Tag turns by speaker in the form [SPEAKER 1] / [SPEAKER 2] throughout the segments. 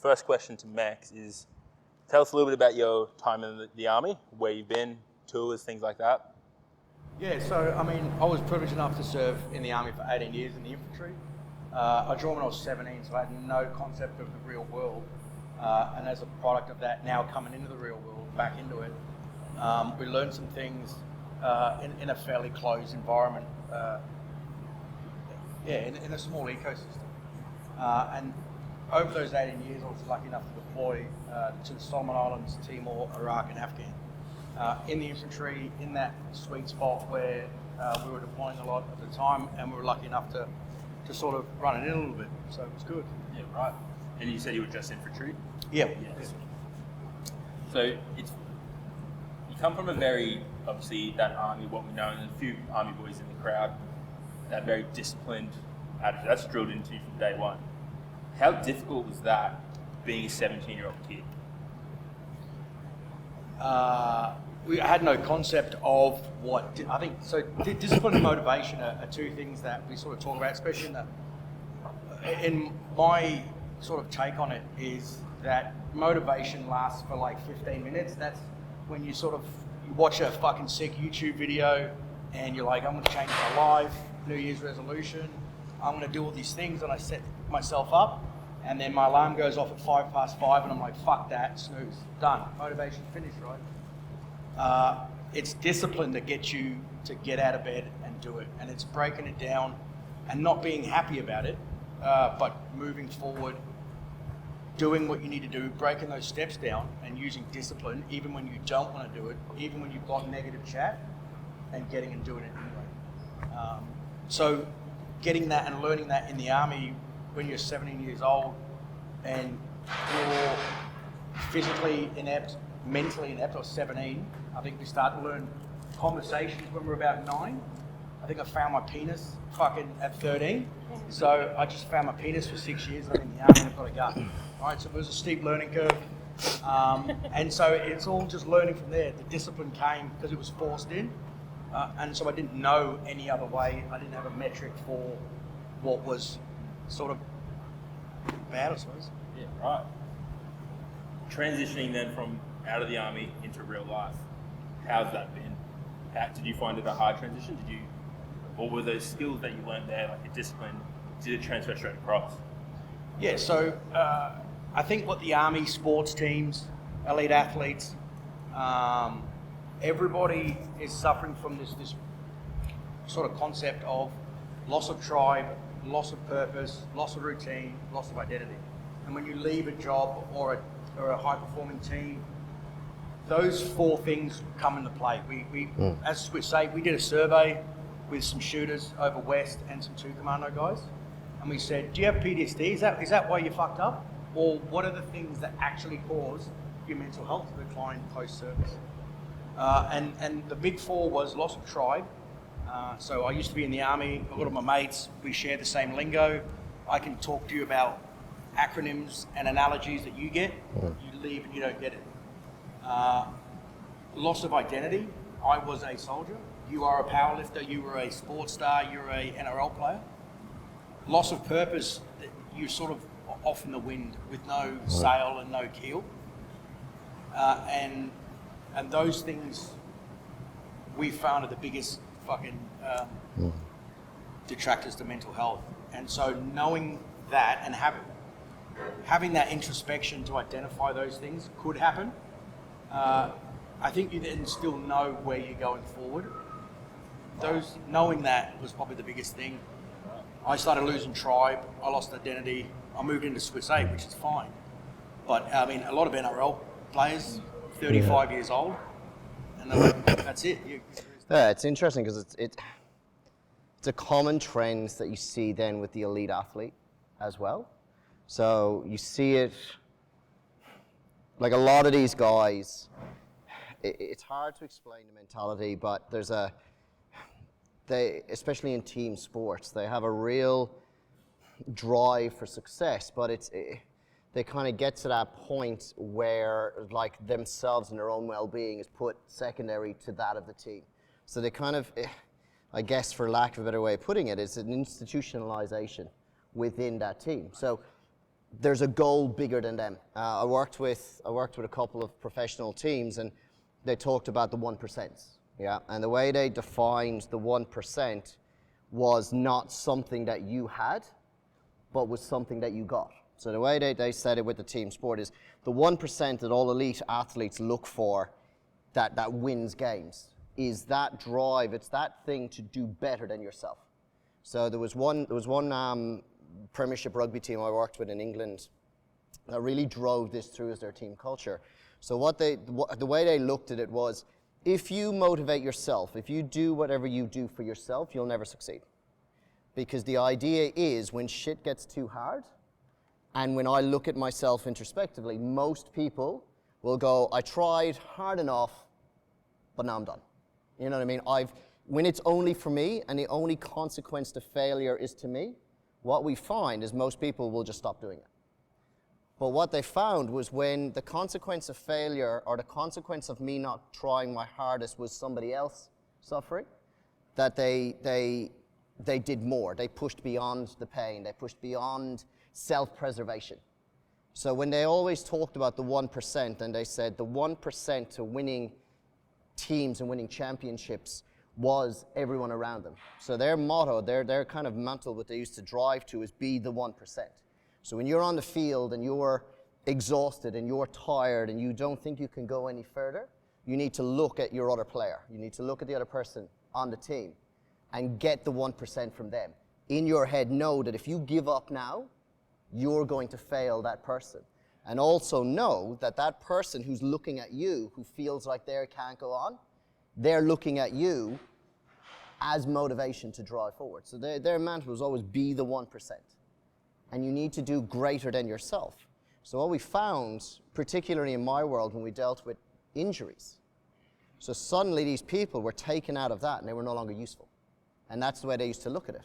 [SPEAKER 1] first question to Max is, tell us a little bit about your time in the Army, where you've been, tours, things like that.
[SPEAKER 2] Yeah, so I mean, I was privileged enough to serve in the Army for 18 years in the infantry. I joined when I was 17, so I had no concept of the real world. And as a product of that, now coming into the real world, back into it, we learned some things in a fairly closed environment. In a small ecosystem. And over those 18 years, I was lucky enough to deploy to the Solomon Islands, Timor, Iraq, and Afghan. In the infantry, in that sweet spot where we were deploying a lot at the time, and we were lucky enough to sort of run it in a little bit, so it was good.
[SPEAKER 1] Yeah, right. And you said you were just infantry?
[SPEAKER 2] Yeah.
[SPEAKER 1] Yes. So you come from a very, obviously, that Army, what we know, and a few Army boys in the crowd, that very disciplined attitude, that's drilled into you from day one. How difficult was that, being a 17-year-old kid?
[SPEAKER 2] We had no concept of what, I think, so discipline and motivation are two things that we sort of talk about, especially in my sort of take on it is that motivation lasts for like 15 minutes. That's when you watch a fucking sick YouTube video and you're like, I'm going to change my life, New Year's resolution, I'm going to do all these things, and I set myself up, and then my alarm goes off at 5:05 and I'm like, fuck that, snooze, done, motivation finished, right? It's discipline that gets you to get out of bed and do it, and it's breaking it down and not being happy about it, but moving forward, doing what you need to do, breaking those steps down and using discipline even when you don't want to do it, even when you've got negative chat, and getting and doing it anyway. So getting that and learning that in the Army when you're 17 years old and you're physically inept, mentally inept, or 17, I think we start to learn conversations when we're about 9. I think I found my penis fucking at 13. So I just found my penis for 6 years, and I'm in the Army and I've got a gut. All right, so it was a steep learning curve. And so it's all just learning from there. The discipline came because it was forced in. And so I didn't know any other way. I didn't have a metric for what was sort of bad, I suppose.
[SPEAKER 1] Yeah, right. Transitioning then from out of the Army into real life, how's that been? Did you find it a hard transition? Or were those skills that you learned there, like your discipline, did it transfer straight across?
[SPEAKER 2] Yeah, so I think what the Army sports teams, elite athletes, everybody is suffering from this sort of concept of loss of tribe, loss of purpose, loss of routine, loss of identity. And when you leave a job or a high-performing team, those 4 things come into play. We as we say, we did a survey with some shooters over West and some 2 commando guys, and we said, do you have PTSD? Is that why you fucked up? Or what are the things that actually cause your mental health to decline post-service? And the big 4 was loss of tribe. So I used to be in the Army, a lot of my mates, we share the same lingo. I can talk to you about acronyms and analogies that you get. You leave and you don't get it. Loss of identity. I was a soldier. You are a powerlifter. You were a sports star. You're a NRL player. Loss of purpose. You're sort of off in the wind with no sail and no keel. And those things we found are the biggest fucking detractors to mental health. And so knowing that and having that introspection to identify those things could happen, I think you then still know where you're going forward. Knowing that was probably the biggest thing. I started losing tribe, I lost identity, I moved into Swiss A, which is fine. But I mean, a lot of NRL players, 35 years old, and they're like, that's it.
[SPEAKER 3] Yeah, it's interesting because it's a common trend that you see then with the elite athlete as well. So you see it, like a lot of these guys, it's hard to explain the mentality, but they, especially in team sports, they have a real drive for success, but they kind of get to that point where like themselves and their own well-being is put secondary to that of the team. So they kind of, I guess for lack of a better way of putting it, it's an institutionalization within that team. So there's a goal bigger than them. I worked with a couple of professional teams, and they talked about the 1%. Yeah, and the way they defined the 1% was not something that you had, but was something that you got. So the way they said it with the team sport is the 1% that all elite athletes look for that wins games is that drive. It's that thing to do better than yourself. So there was one Premiership rugby team I worked with in England that really drove this through as their team culture. So the way they looked at it was, if you motivate yourself, if you do whatever you do for yourself, you'll never succeed. Because the idea is when shit gets too hard, and when I look at myself introspectively, most people will go, I tried hard enough, but now I'm done. You know what I mean? When it's only for me and the only consequence to failure is to me, what we find is most people will just stop doing it. But what they found was when the consequence of failure or the consequence of me not trying my hardest was somebody else suffering, that they did more. They pushed beyond the pain. They pushed beyond self-preservation. So when they always talked about the 1%, and they said the 1% to winning teams and winning championships was everyone around them. So their motto, their kind of mantle, what they used to drive to is be the 1%. So when you're on the field and you're exhausted and you're tired and you don't think you can go any further, you need to look at your other player. You need to look at the other person on the team and get the 1% from them. In your head, know that if you give up now, you're going to fail that person. And also know that that person who's looking at you, who feels like they can't go on, they're looking at you as motivation to drive forward. So their mantra was always be the 1%. And you need to do greater than yourself. So what we found, particularly in my world, when we dealt with injuries, so suddenly these people were taken out of that and they were no longer useful. And that's the way they used to look at it.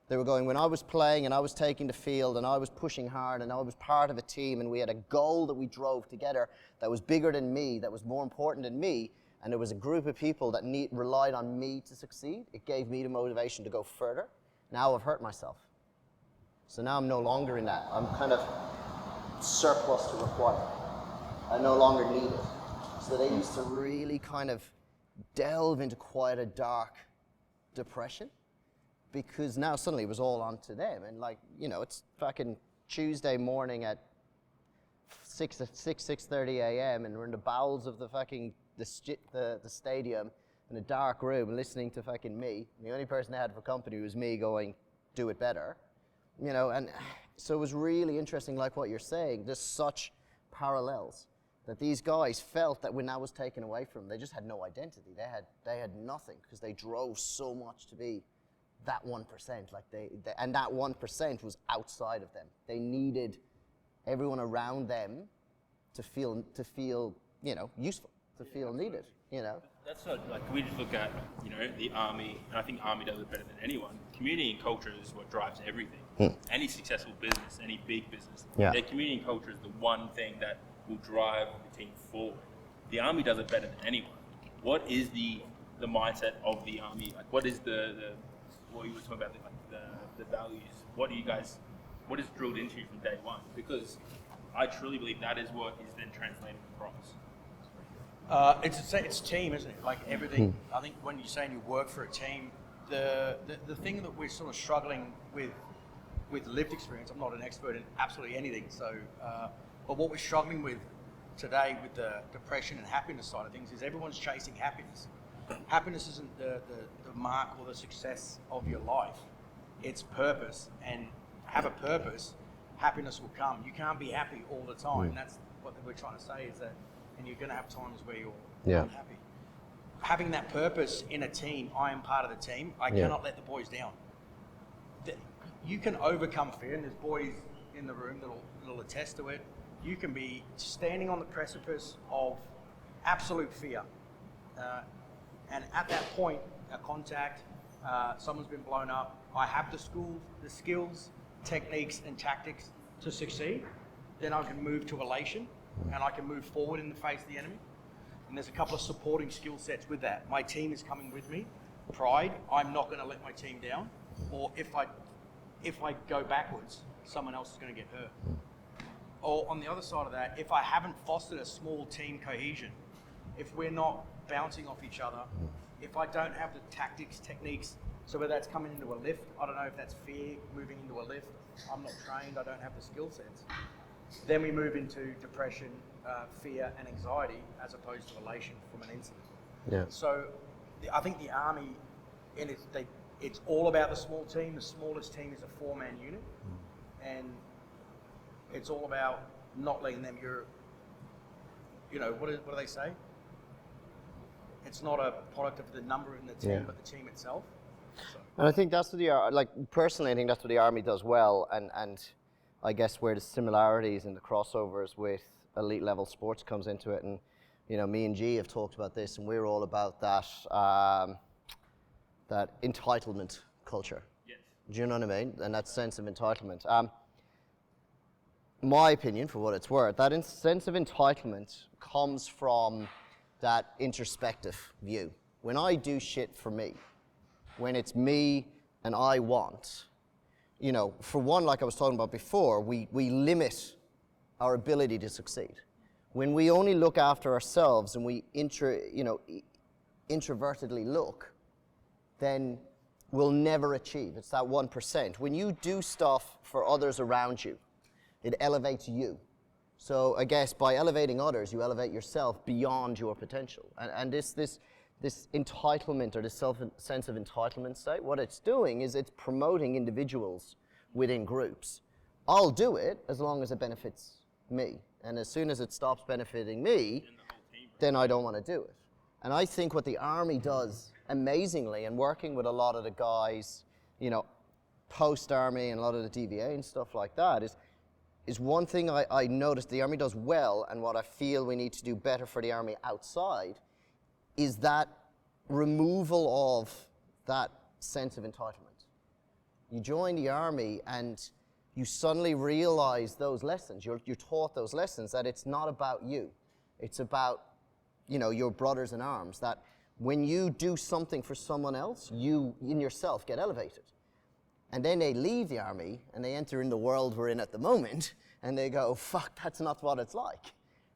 [SPEAKER 3] They were going, when I was playing and I was taking the field and I was pushing hard and I was part of a team and we had a goal that we drove together that was bigger than me, that was more important than me, and there was a group of people that relied on me to succeed, it gave me the motivation to go further. Now I've hurt myself. So now I'm no longer in that. I'm kind of surplus to require. I no longer need it. So they used to really kind of delve into quite a dark depression, because now suddenly it was all onto them. And like, you know, it's fucking Tuesday morning at 6:30 a.m. and we're in the bowels of the fucking the stadium in a dark room listening to fucking me. And the only person they had for company was me going, do it better. You know, and so it was really interesting, like what you're saying, there's such parallels that these guys felt that when that was taken away from them, they just had no identity. They had nothing because they drove so much to be that 1%. Like and that 1% was outside of them. They needed everyone around them to feel, you know, useful, to feel needed, you know.
[SPEAKER 1] That's not, like, we just look at, you know, the Army, and I think Army does it better than anyone. Community and culture is what drives everything. Any successful business, any big business, their community and culture is the one thing that will drive the team forward. The Army does it better than anyone. What is the mindset of the Army? Like, what is what you were talking about, the values? What is drilled into you from day one? Because I truly believe that is what is then translated across.
[SPEAKER 2] It's team, isn't it? Like everything. I think when you're saying you work for a team, the thing that we're sort of struggling with lived experience. I'm not an expert in absolutely anything. So, but what we're struggling with today with the depression and happiness side of things is everyone's chasing happiness. Happiness isn't the mark or the success of your life. It's purpose, and have a purpose, happiness will come. You can't be happy all the time. That's what we're trying to say is that. And you're going to have times where you're unhappy. Having that purpose in a team, I am part of the team, I cannot let the boys down. You can overcome fear, and there's boys in the room that'll attest to it. You can be standing on the precipice of absolute fear. And at that point, a contact, someone's been blown up, I have the skills, techniques, and tactics to succeed, then I can move to elation. And I can move forward in the face of the enemy. And there's a couple of supporting skill sets with that. My team is coming with me. Pride, I'm not going to let my team down. Or if I go backwards, someone else is going to get hurt. or on the other side of that, if I haven't fostered a small team cohesion, if we're not bouncing off each other, if I don't have the tactics, techniques, so whether that's coming into a lift, I don't know if that's fear moving into a lift, I'm not trained, I don't have the skill sets. Then we move into depression, fear and anxiety as opposed to elation from an incident.
[SPEAKER 3] Yeah.
[SPEAKER 2] So I think the Army, and it's all about the small team. The smallest team is a 4-man unit, and it's all about not letting them. What do they say? It's not a product of the number in the team, but the team itself. So.
[SPEAKER 3] And I think that's what personally, I think that's what the Army does well, and I guess where the similarities and the crossovers with elite level sports comes into it. And me and G have talked about this, and we're all about that that entitlement culture.
[SPEAKER 1] Yes.
[SPEAKER 3] Do you know what I mean? And that sense of entitlement. My opinion, for what it's worth, that sense of entitlement comes from that introspective view. When I do shit for me, when it's me and I want, for one, like I was talking about before, we limit our ability to succeed. When we only look after ourselves and we introvertedly look, then we'll never achieve. It's that 1%. When you do stuff for others around you, it elevates you. So I guess by elevating others, you elevate yourself beyond your potential. And this entitlement, or this sense of entitlement state, what it's doing is it's promoting individuals within groups. I'll do it as long as it benefits me. And as soon as it stops benefiting me, then I don't want to do it. And I think what the Army does amazingly, and working with a lot of the guys, post-Army and a lot of the DVA and stuff like that, is one thing I noticed the Army does well, and what I feel we need to do better for the Army outside, is that removal of that sense of entitlement. You join the Army and you suddenly realize those lessons. You're taught those lessons, that it's not about you. It's about, your brothers in arms, that when you do something for someone else, you in yourself get elevated. And then they leave the Army and they enter in the world we're in at the moment, and they go, fuck, that's not what it's like.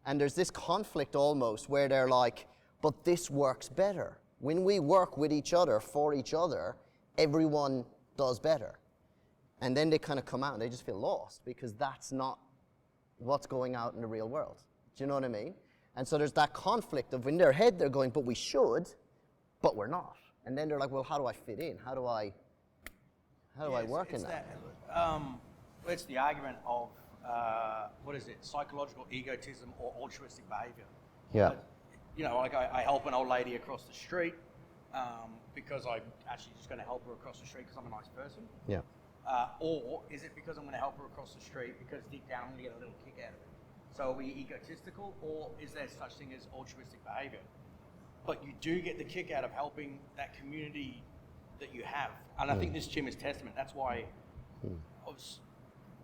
[SPEAKER 3] And there's this conflict almost where they're like, but this works better. When we work with each other, for each other, everyone does better. And then they kind of come out and they just feel lost, because that's not what's going out in the real world. Do you know what I mean? And so there's that conflict of, in their head they're going, but we should, but we're not. And then they're like, well, how do I fit in? How do I work in that?
[SPEAKER 2] It's the argument of, psychological egotism or altruistic behavior.
[SPEAKER 3] Yeah.
[SPEAKER 2] I help an old lady across the street because I'm actually just going to help her across the street because I'm a nice person.
[SPEAKER 3] Yeah.
[SPEAKER 2] Or is it because I'm going to help her across the street because deep down I'm going to get a little kick out of it? So are we egotistical, or is there such thing as altruistic behavior? But you do get the kick out of helping that community that you have. And I think this gym is testament. That's why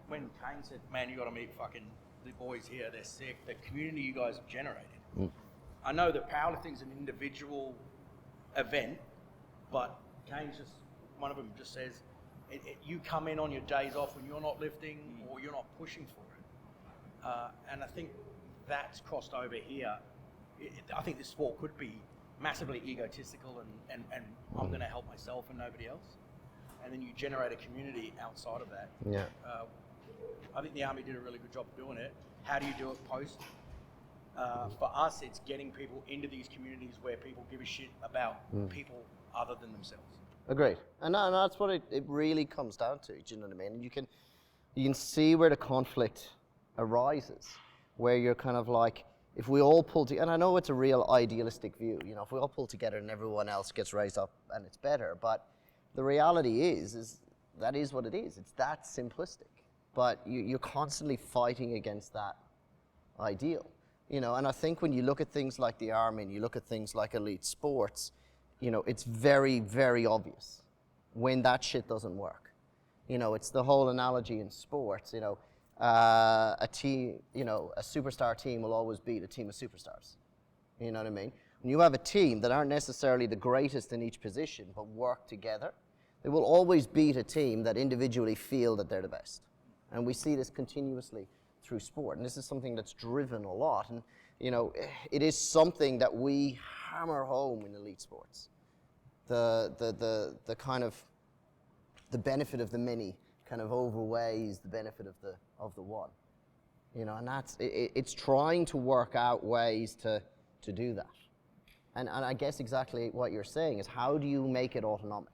[SPEAKER 2] when Kane said, man, you got to meet fucking the boys here, they're sick, the community you guys have generated. I know that powerlifting is an individual event, but Kane's just, one of them just says, you come in on your days off when you're not lifting or you're not pushing for it. And I think that's crossed over here. I think this sport could be massively egotistical and I'm going to help myself and nobody else. And then you generate a community outside of that.
[SPEAKER 3] Yeah.
[SPEAKER 2] I think the Army did a really good job of doing it. How do you do it post? For us, it's getting people into these communities where people give a shit about people other than themselves.
[SPEAKER 3] Agreed. And that's what it really comes down to. Do you know what I mean? And you can see where the conflict arises, where you're kind of like, if we all pull together, and I know it's a real idealistic view, if we all pull together and everyone else gets raised up and it's better, but the reality is that is what it is. It's that simplistic. But you're constantly fighting against that ideal. And I think when you look at things like the Army and you look at things like elite sports, it's very, very obvious when that shit doesn't work. It's the whole analogy in sports, a team, a superstar team will always beat a team of superstars. You know what I mean? When you have a team that aren't necessarily the greatest in each position, but work together, they will always beat a team that individually feel that they're the best. And we see this continuously through sport, and this is something that's driven a lot. And you know, it is something that we hammer home in elite sports. The kind of the benefit of the many kind of overweighs the benefit of the one. You know, and it's trying to work out ways to do that. And I guess exactly what you're saying is, how do you make it autonomic?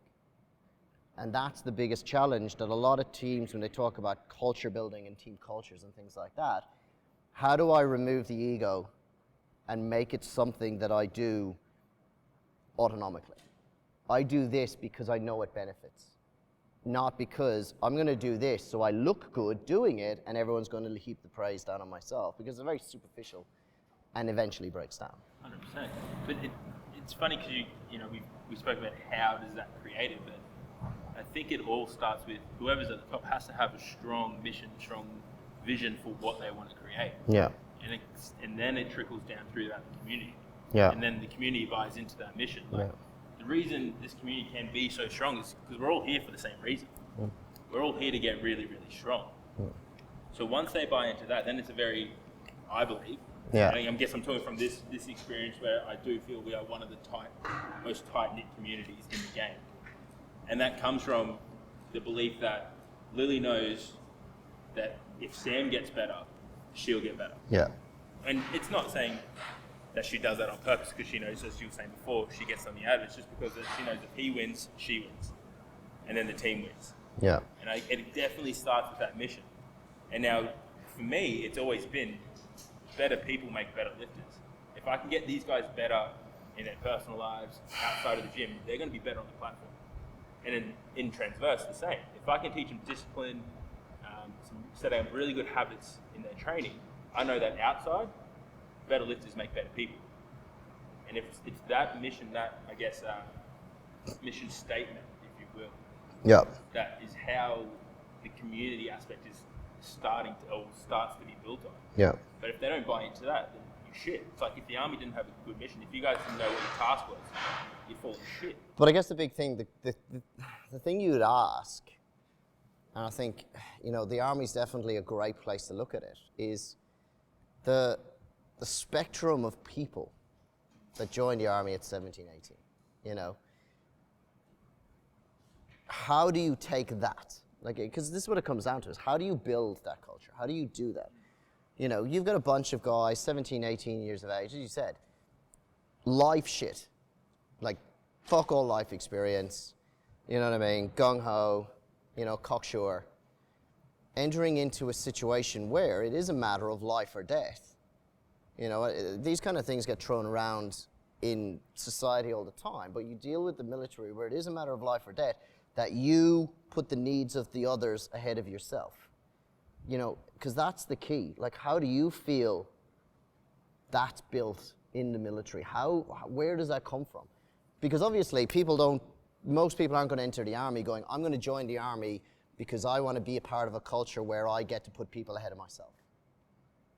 [SPEAKER 3] And that's the biggest challenge that a lot of teams, when they talk about culture building and team cultures and things like that, how do I remove the ego and make it something that I do autonomically? I do this because I know it benefits, not because I'm going to do this so I look good doing it and everyone's going to heap the praise down on myself, because it's very superficial and eventually breaks down.
[SPEAKER 1] 100%. But it's funny because we spoke about how does that create it, but I think it all starts with whoever's at the top has to have a strong mission, strong vision for what they want to create.
[SPEAKER 3] Yeah.
[SPEAKER 1] And then it trickles down through that community.
[SPEAKER 3] Yeah.
[SPEAKER 1] And then the community buys into that mission.
[SPEAKER 3] Yeah.
[SPEAKER 1] The reason this community can be so strong is because we're all here for the same reason.
[SPEAKER 3] Mm.
[SPEAKER 1] We're all here to get really, really strong.
[SPEAKER 3] Mm.
[SPEAKER 1] So once they buy into that, then it's a very, I believe,
[SPEAKER 3] Yeah.
[SPEAKER 1] I guess I'm talking from this experience where I do feel we are one of the most tight-knit communities in the game. And that comes from the belief that Lily knows that if Sam gets better, she'll get better.
[SPEAKER 3] Yeah.
[SPEAKER 1] And it's not saying that she does that on purpose, because she knows, as you were saying before, she gets something out of it. It's just because she knows if he wins, she wins. And then the team wins.
[SPEAKER 3] Yeah.
[SPEAKER 1] And it definitely starts with that mission. And now, for me, it's always been better people make better lifters. If I can get these guys better in their personal lives, outside of the gym, they're going to be better on the platform. And in transverse, the same. If I can teach them discipline, set up really good habits in their training, I know that outside, better lifters make better people. And if it's that mission, that, I guess, mission statement, if you will,
[SPEAKER 3] Yeah.
[SPEAKER 1] that is how the community aspect is starts to be built on.
[SPEAKER 3] Yeah.
[SPEAKER 1] But if they don't buy into that, then you shit. It's like if the army didn't have a good mission, if you guys didn't know what your task was, you'd fall to shit.
[SPEAKER 3] But I guess the big thing, the thing you would ask, and I think, the Army's definitely a great place to look at it, is the spectrum of people that join the Army at 17, 18, How do you take that? Because this is what it comes down to, is how do you build that culture? How do you do that? You've got a bunch of guys, 17, 18 years of age, as you said, life shit. Fuck all life experience, you know what I mean? Gung-ho, cocksure. Entering into a situation where it is a matter of life or death. These kind of things get thrown around in society all the time, but you deal with the military where it is a matter of life or death, that you put the needs of the others ahead of yourself. Because that's the key. How do you feel that's built in the military? Where does that come from? Because obviously most people aren't going to enter the Army going, I'm going to join the Army because I want to be a part of a culture where I get to put people ahead of myself.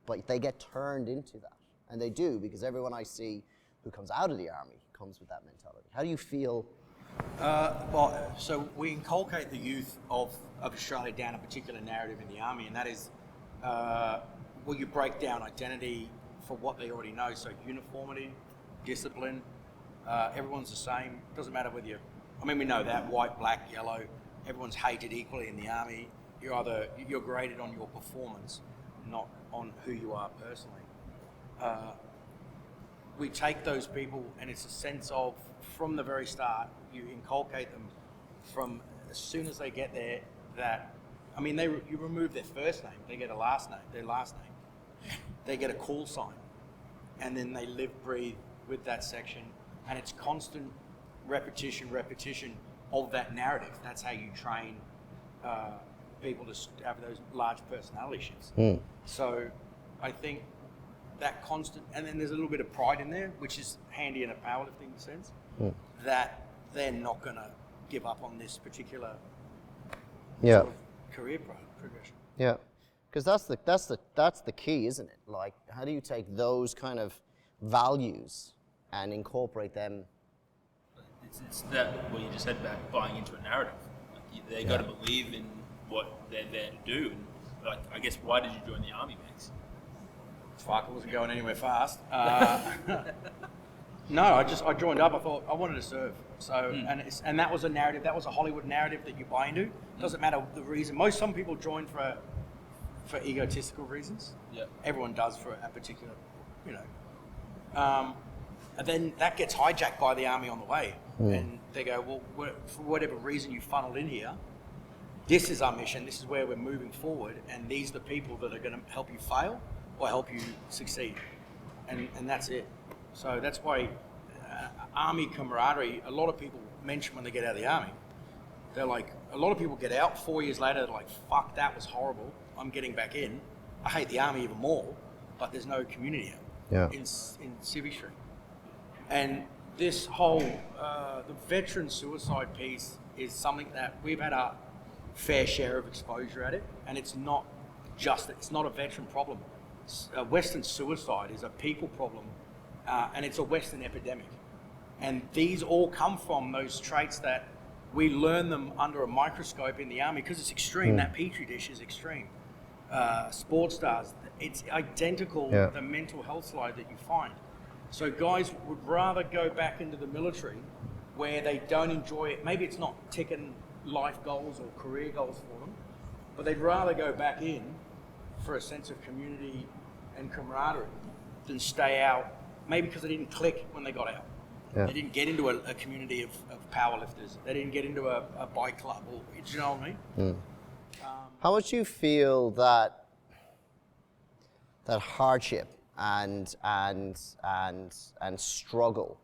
[SPEAKER 3] But they get turned into that. And they do, because everyone I see who comes out of the Army comes with that mentality. How do you feel?
[SPEAKER 2] So we inculcate the youth of Australia down a particular narrative in the Army, and that is, you break down identity for what they already know. So uniformity, discipline, everyone's the same. Doesn't matter whether we know that, white, black, yellow, everyone's hated equally in the Army. You're graded on your performance, not on who you are personally. We take those people, and it's a sense of, from the very start, you inculcate them from as soon as they get there that, you remove their first name, they get their last name, they get a call sign, and then they live, breathe with that section, and it's constant repetition of that narrative. That's how you train people to have those large personality shifts.
[SPEAKER 3] Mm.
[SPEAKER 2] So I think that constant, and then there's a little bit of pride in there, which is handy in a powerlifting sense, that they're not going to give up on this particular sort of career progression.
[SPEAKER 3] Yeah, because that's the key, isn't it? How do you take those kind of values and incorporate them?
[SPEAKER 1] It's that what you just said about buying into a narrative. They got to believe in what they're there to do. And like, I guess, why did you join the army, Max?
[SPEAKER 2] Fuck, I wasn't going anywhere fast. No, I joined up. I thought I wanted to serve. So and that was a narrative. That was a Hollywood narrative that you buy into. Doesn't matter the reason. Some people join for egotistical reasons.
[SPEAKER 1] Yeah.
[SPEAKER 2] Everyone does for a particular, and then that gets hijacked by the army on the way, and they go, well, for whatever reason you funneled in here, this is our mission. This is where we're moving forward, and these are the people that are going to help you fail or help you succeed, and that's it. So that's why army camaraderie, a lot of people mention when they get out of the army, they're like, a lot of people get out 4 years later, they're like, fuck, that was horrible. I'm getting back in. I hate the army even more, but there's no community in civilry. And this whole, the veteran suicide piece is something that we've had a fair share of exposure at it, and it's not a veteran problem. Western suicide is a people problem, and it's a Western epidemic. And these all come from those traits that we learn them under a microscope in the army because it's extreme. That petri dish is extreme. Sports stars, it's identical the mental health slide that you find. So guys would rather go back into the military where they don't enjoy it. Maybe it's not ticking life goals or career goals for them, but they'd rather go back in for a sense of community and camaraderie than stay out, maybe because they didn't click when they got out. Yeah. They didn't get into a community of powerlifters. They didn't get into a bike club. Or, do you know what I mean?
[SPEAKER 3] How much do you feel that hardship and struggle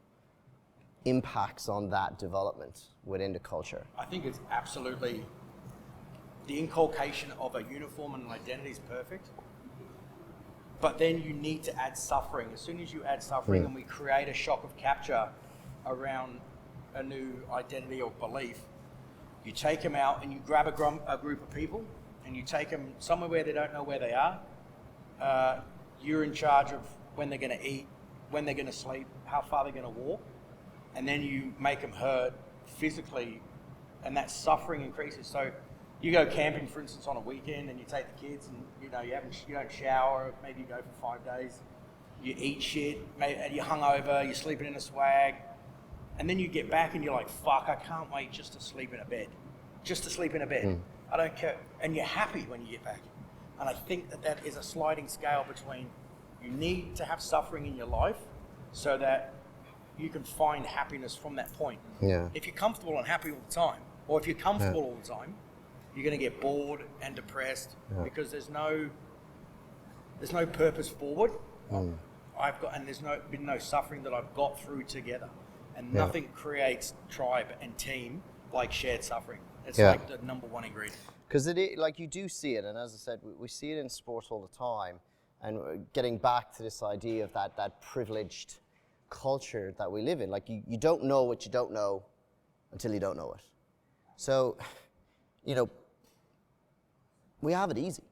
[SPEAKER 3] impacts on that development within the culture?
[SPEAKER 2] I think it's absolutely, the inculcation of a uniform and an identity is perfect. But then you need to add suffering. As soon as you add suffering and we create a shock of capture around a new identity or belief, you take them out and you grab a group of people and you take them somewhere where they don't know where they are. You're in charge of when they're going to eat, when they're going to sleep, how far they're going to walk, and then you make them hurt physically, and that suffering increases. So you go camping, for instance, on a weekend, and you take the kids, and you don't shower. Maybe you go for 5 days. You eat shit, and you're hungover. You're sleeping in a swag, and then you get back, and you're like, "Fuck! I can't wait just to sleep in a bed, just to sleep in a bed. I don't care." And you're happy when you get back. And I think that is a sliding scale between you need to have suffering in your life so that you can find happiness from that point.
[SPEAKER 3] Yeah.
[SPEAKER 2] If you're comfortable and happy all the time, or if you're comfortable all the time, you're going to get bored and depressed because there's no purpose forward. There's been no suffering that I've got through together, and nothing creates tribe and team like shared suffering. It's like the number one ingredient.
[SPEAKER 3] Because like you do see it, and as I said, we see it in sports all the time. And getting back to this idea of that privileged culture that we live in, like you don't know what you don't know until you don't know it. So, we have it easy.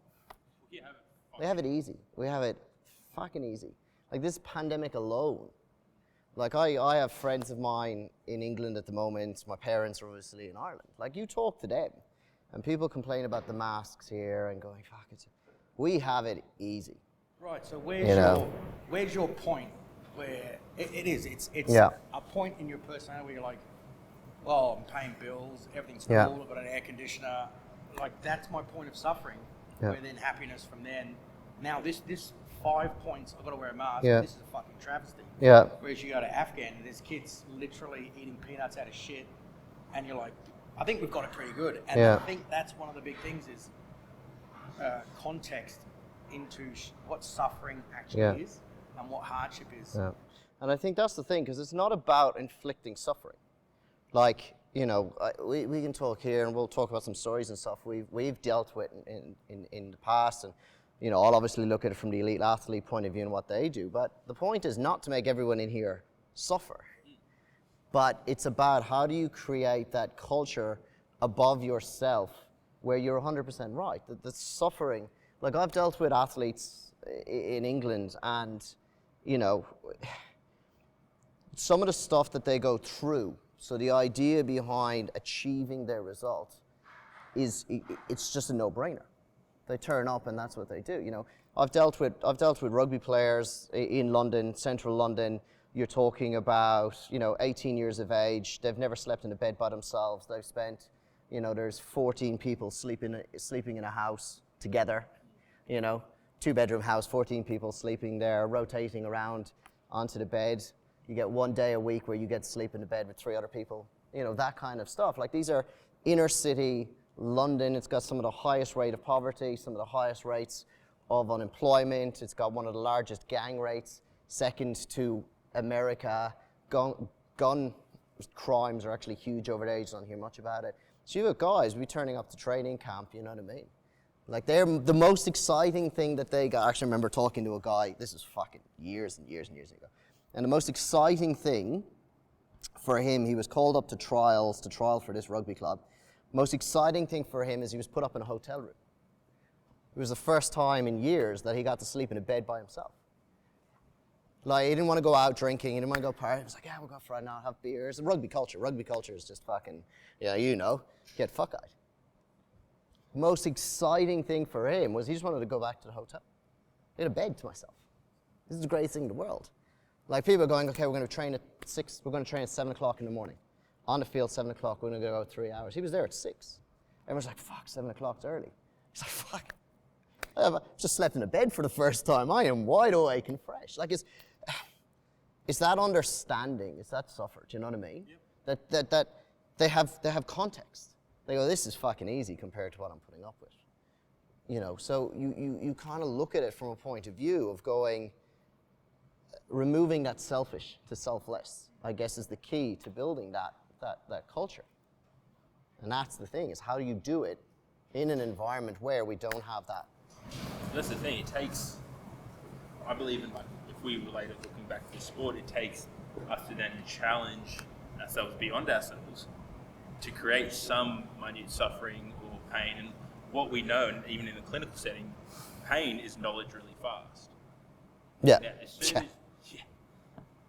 [SPEAKER 3] We have it easy. We have it fucking easy. Like this pandemic alone. Like I have friends of mine in England at the moment. My parents are obviously in Ireland. Like you talk to them, and people complain about the masks here and going, fuck it. We have it easy.
[SPEAKER 2] Right, so where's your point where it's a point in your personality where you're like, well, I'm paying bills, everything's cool, I've got an air conditioner. Like that's my point of suffering. Where then happiness from then. Now this 5 points, I've got to wear a mask, this is a fucking travesty. Yeah. Whereas you go to Afghan and there's kids literally eating peanuts out of shit, and you're like, I think we've got it pretty good. And I think that's one of the big things is context into what suffering actually is and what hardship is. Yeah.
[SPEAKER 3] And I think that's the thing, because it's not about inflicting suffering. Like, we can talk here and we'll talk about some stories and stuff we've dealt with in the past, and I'll obviously look at it from the elite athlete point of view and what they do, but the point is not to make everyone in here suffer, but it's about how do you create that culture above yourself where you're 100% right. The suffering, like I've dealt with athletes in England, and some of the stuff that they go through, so the idea behind achieving their result it's just a no-brainer. They turn up and that's what they do. You know, I've dealt with rugby players in London, central London. You're talking about, you know, 18 years of age. They've never slept in a bed by themselves. They've spent, you know, there's 14 people sleeping in a house together, you know, 2-bedroom house, 14 people sleeping there, rotating around onto the bed. You get 1 day a week where you get to sleep in the bed with 3 other people, you know, that kind of stuff. Like, these are inner city London. It's got some of the highest rate of poverty, some of the highest rates of unemployment. It's got one of the largest gang rates, second to America. Gun crimes are actually huge over there. You don't hear much about it. So you have guys be turning up to training camp, you know what I mean? Like, they're the most exciting thing that they got. I actually remember talking to a guy, this is fucking years and years and years ago. And the most exciting thing for him, he was called up to trial for this rugby club. Most exciting thing for him is he was put up in a hotel room. It was the first time in years that he got to sleep in a bed by himself. Like, he didn't want to go out drinking, he didn't want to go party. He was like, yeah, we'll go for a night, have beers. Rugby culture is just fucking, yeah, you know, get fuck-eyed. Most exciting thing for him was he just wanted to go back to the hotel. I had a bed to myself. This is the greatest thing in the world. Like, people are going, okay, we're going to train at 6, we're going to train at 7 o'clock in the morning. On the field, 7 o'clock, we're going to go 3 hours. He was there at 6. Everyone's like, fuck, 7 o'clock's early. He's like, fuck. I've just slept in a bed for the first time. I am wide awake and fresh. Like, it's that understanding, it's that suffer, do you know what I mean? Yep. That they have context. They go, this is fucking easy compared to what I'm putting up with. You know, so you kind of look at it from a point of view of going, removing that selfish to selfless, I guess, is the key to building that culture. And that's the thing, is how do you do it in an environment where we don't have that?
[SPEAKER 1] That's the thing, it takes, I believe in, like, if we relate it looking back to the sport, it takes us to then challenge ourselves beyond ourselves to create some minute suffering or pain. And what we know, and even in the clinical setting, pain is knowledge really fast.
[SPEAKER 3] Yeah.
[SPEAKER 1] Now, as soon as,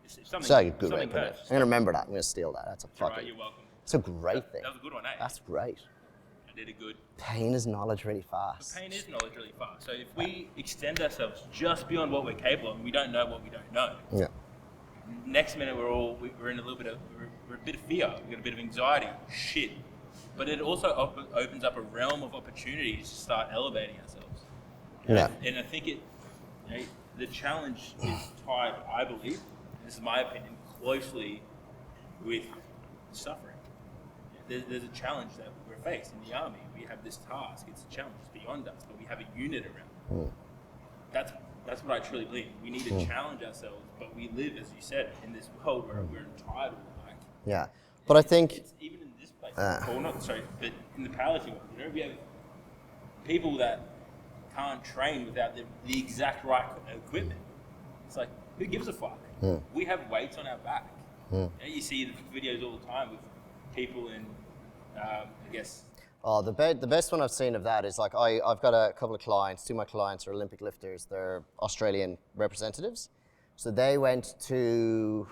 [SPEAKER 1] if something,
[SPEAKER 3] So good way
[SPEAKER 1] something
[SPEAKER 3] to put it.
[SPEAKER 1] hurts,
[SPEAKER 3] I'm going to remember that. I'm going to steal that. That's a
[SPEAKER 1] all right,
[SPEAKER 3] fucking,
[SPEAKER 1] you're welcome.
[SPEAKER 3] it's a great thing.
[SPEAKER 1] That was a good one, eh?
[SPEAKER 3] That's great.
[SPEAKER 1] I did it good.
[SPEAKER 3] Pain is knowledge really fast.
[SPEAKER 1] Pain is knowledge really fast. So if we extend ourselves just beyond what we're capable of, and we don't know what we don't know,
[SPEAKER 3] Yeah.
[SPEAKER 1] next minute we're in a little bit of we're a bit of fear, we've got a bit of anxiety, shit. But it also opens up a realm of opportunities to start elevating ourselves.
[SPEAKER 3] Yeah.
[SPEAKER 1] And I think the challenge is tied, I believe, and this is my opinion, closely with suffering. There's a challenge that we're faced in the army. We have this task. It's a challenge. It's beyond us, but we have a unit around it. That's what I truly believe. We need to challenge ourselves, but we live, as you said, in this world where we're entitled. Like,
[SPEAKER 3] Yeah. But I think
[SPEAKER 1] it's even in this place, or not, sorry, but in the powerlifting world, you know, we have people that can't train without the exact right equipment. It's like, who gives a fuck? We have weights on our back. You know, you see the videos all the time with people in, I guess.
[SPEAKER 3] Oh, the best one I've seen of that is, like, I've got a couple of clients. 2 of my clients are Olympic lifters. They're Australian representatives. So they went to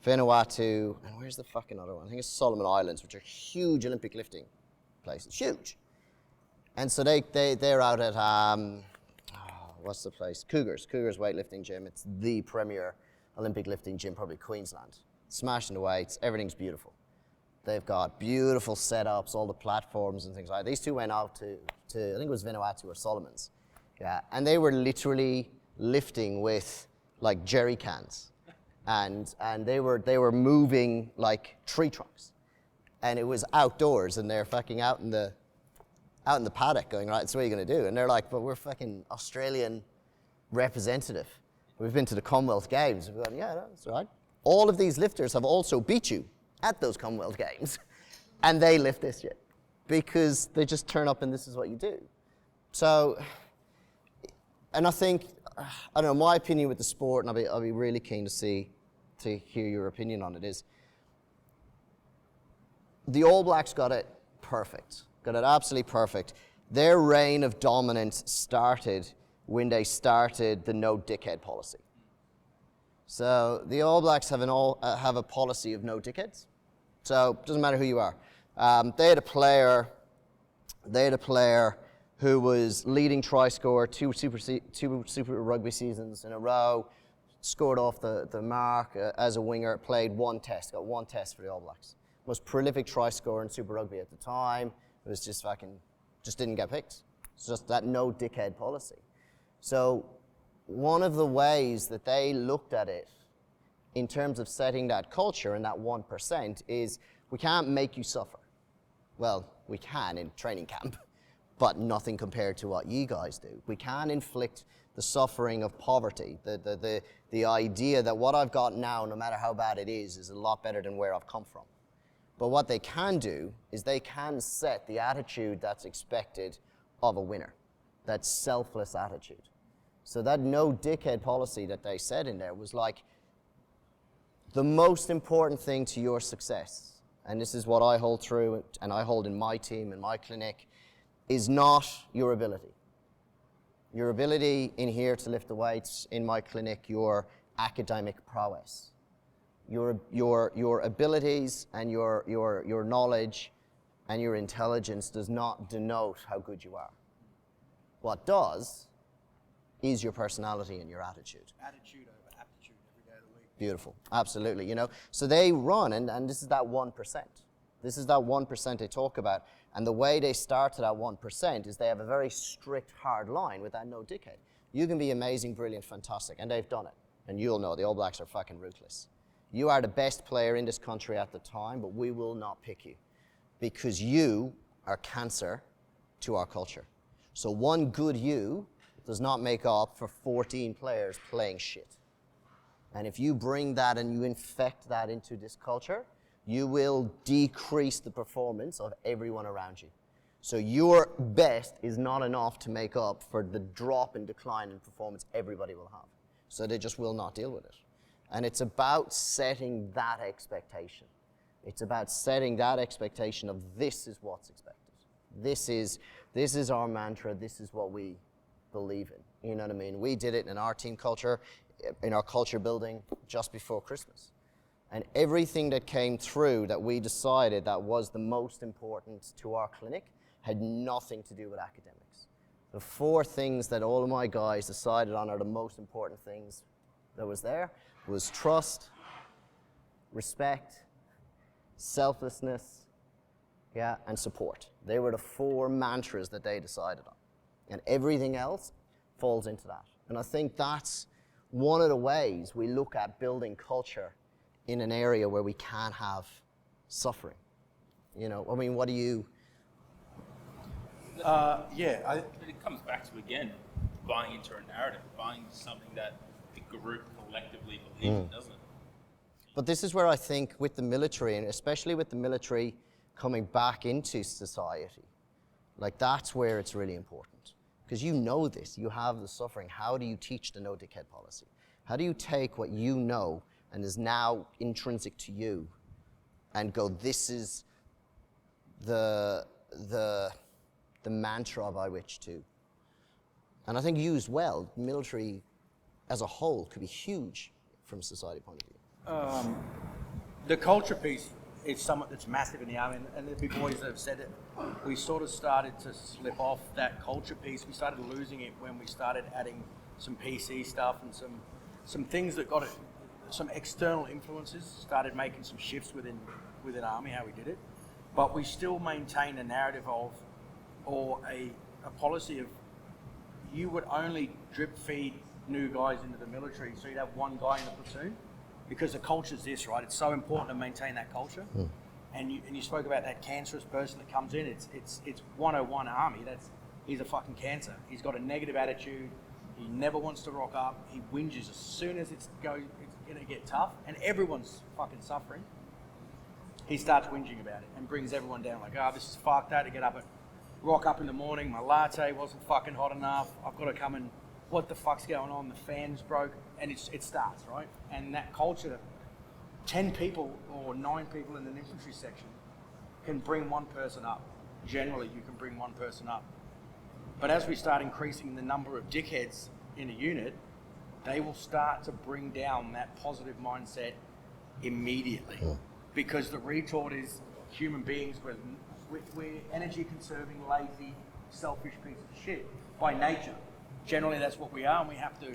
[SPEAKER 3] Vanuatu, and where's the fucking other one? I think it's Solomon Islands, which are huge Olympic lifting places, huge. And so they're out at, what's the place? Cougars weightlifting gym. It's the premier Olympic lifting gym, probably Queensland. Smashing the weights, everything's beautiful. They've got beautiful setups, all the platforms and things like that. These two went out to I think it was Vanuatu or Solomons. Yeah, and they were literally lifting with, like, jerry cans. And they were moving like tree trunks. And it was outdoors, and they're fucking out in the paddock going, right, so what are you gonna do? And they're like, but we're fucking Australian representative. We've been to the Commonwealth Games. We're going, yeah, that's all right. All of these lifters have also beat you at those Commonwealth Games, and they lift this shit because they just turn up and this is what you do. So, and I think, I don't know, my opinion with the sport, and I'll be really keen to hear your opinion on it, is the All Blacks got it perfect, got it absolutely perfect. Their reign of dominance started when they started the no dickhead policy. So the All Blacks have a policy of no dickheads. So it doesn't matter who you are. They had a player who was leading try scorer two Super Rugby seasons in a row, scored off the mark as a winger, played one test, got one test for the All Blacks. Most prolific try scorer in Super Rugby at the time. It was just just didn't get picked. It's just that no dickhead policy. So one of the ways that they looked at it in terms of setting that culture and that 1% is we can't make you suffer. Well, we can in training camp, but nothing compared to what you guys do. We can inflict the suffering of poverty, the idea that what I've got now, no matter how bad it is a lot better than where I've come from. But what they can do is they can set the attitude that's expected of a winner, that selfless attitude. So that no dickhead policy that they said in there was like, the most important thing to your success, and this is what I hold true and I hold in my team, in my clinic, is not your ability. Your ability in here to lift the weights, in my clinic, your academic prowess. Your abilities and your knowledge and your intelligence does not denote how good you are. What does is your personality and your attitude.
[SPEAKER 2] Attitude over aptitude every day of the week.
[SPEAKER 3] Beautiful, absolutely, So they run, and this is that 1%. This is that 1% they talk about. And the way they start to that 1% is they have a very strict, hard line with that no dickhead. You can be amazing, brilliant, fantastic, and they've done it. And you'll know the All Blacks are fucking ruthless. You are the best player in this country at the time, but we will not pick you because you are cancer to our culture. So one good you does not make up for 14 players playing shit. And if you bring that and you infect that into this culture, you will decrease the performance of everyone around you. So your best is not enough to make up for the drop and decline in performance everybody will have. So they just will not deal with it. And it's about setting that expectation. It's about setting that expectation of this is what's expected. This is our mantra. This is what we believe in. You know what I mean? We did it in our team culture, in our culture building just before Christmas. And everything that came through that we decided that was the most important to our clinic had nothing to do with academics. The 4 things that all of my guys decided on are the most important things that was there was trust, respect, selflessness, and support. They were the 4 mantras that they decided on. And everything else falls into that. And I think that's one of the ways we look at building culture in an area where we can have suffering. What do you...
[SPEAKER 1] But it comes back to, again, buying into a narrative, buying into something that the group collectively believes in, doesn't it?
[SPEAKER 3] But this is where I think with the military, and especially with the military coming back into society, like that's where it's really important. Because you know this, you have the suffering. How do you teach the no dickhead policy? How do you take what you know and is now intrinsic to you and go, this is the mantra by which to. And I think used well, military as a whole could be huge from a society point of view.
[SPEAKER 2] The culture piece is something that's massive in the army, and the big boys have said it. We sort of started to slip off that culture piece. We started losing it when we started adding some PC stuff and some things that got it. Some external influences started making some shifts within army, how we did it. But we still maintain a narrative of, or a policy of, you would only drip feed new guys into the military, so you'd have one guy in the platoon, because the culture's this, right? It's so important to maintain that culture. And you spoke about that cancerous person that comes in. It's 101 army. He's a fucking cancer. He's got a negative attitude. He never wants to rock up. He whinges as soon as it's going to get tough, and everyone's fucking suffering. He starts whinging about it and brings everyone down. Like, this is fucked. I had to get up rock up in the morning. My latte wasn't fucking hot enough. I've got to come and, what the fuck's going on? The fan's broke, and it starts, right? And that culture, 10 people or 9 people in an infantry section can bring one person up. Generally, you can bring one person up. But as we start increasing the number of dickheads in a unit, they will start to bring down that positive mindset immediately. Because the retort is human beings, we're energy conserving, lazy, selfish pieces of shit by nature. Generally, that's what we are, and we have to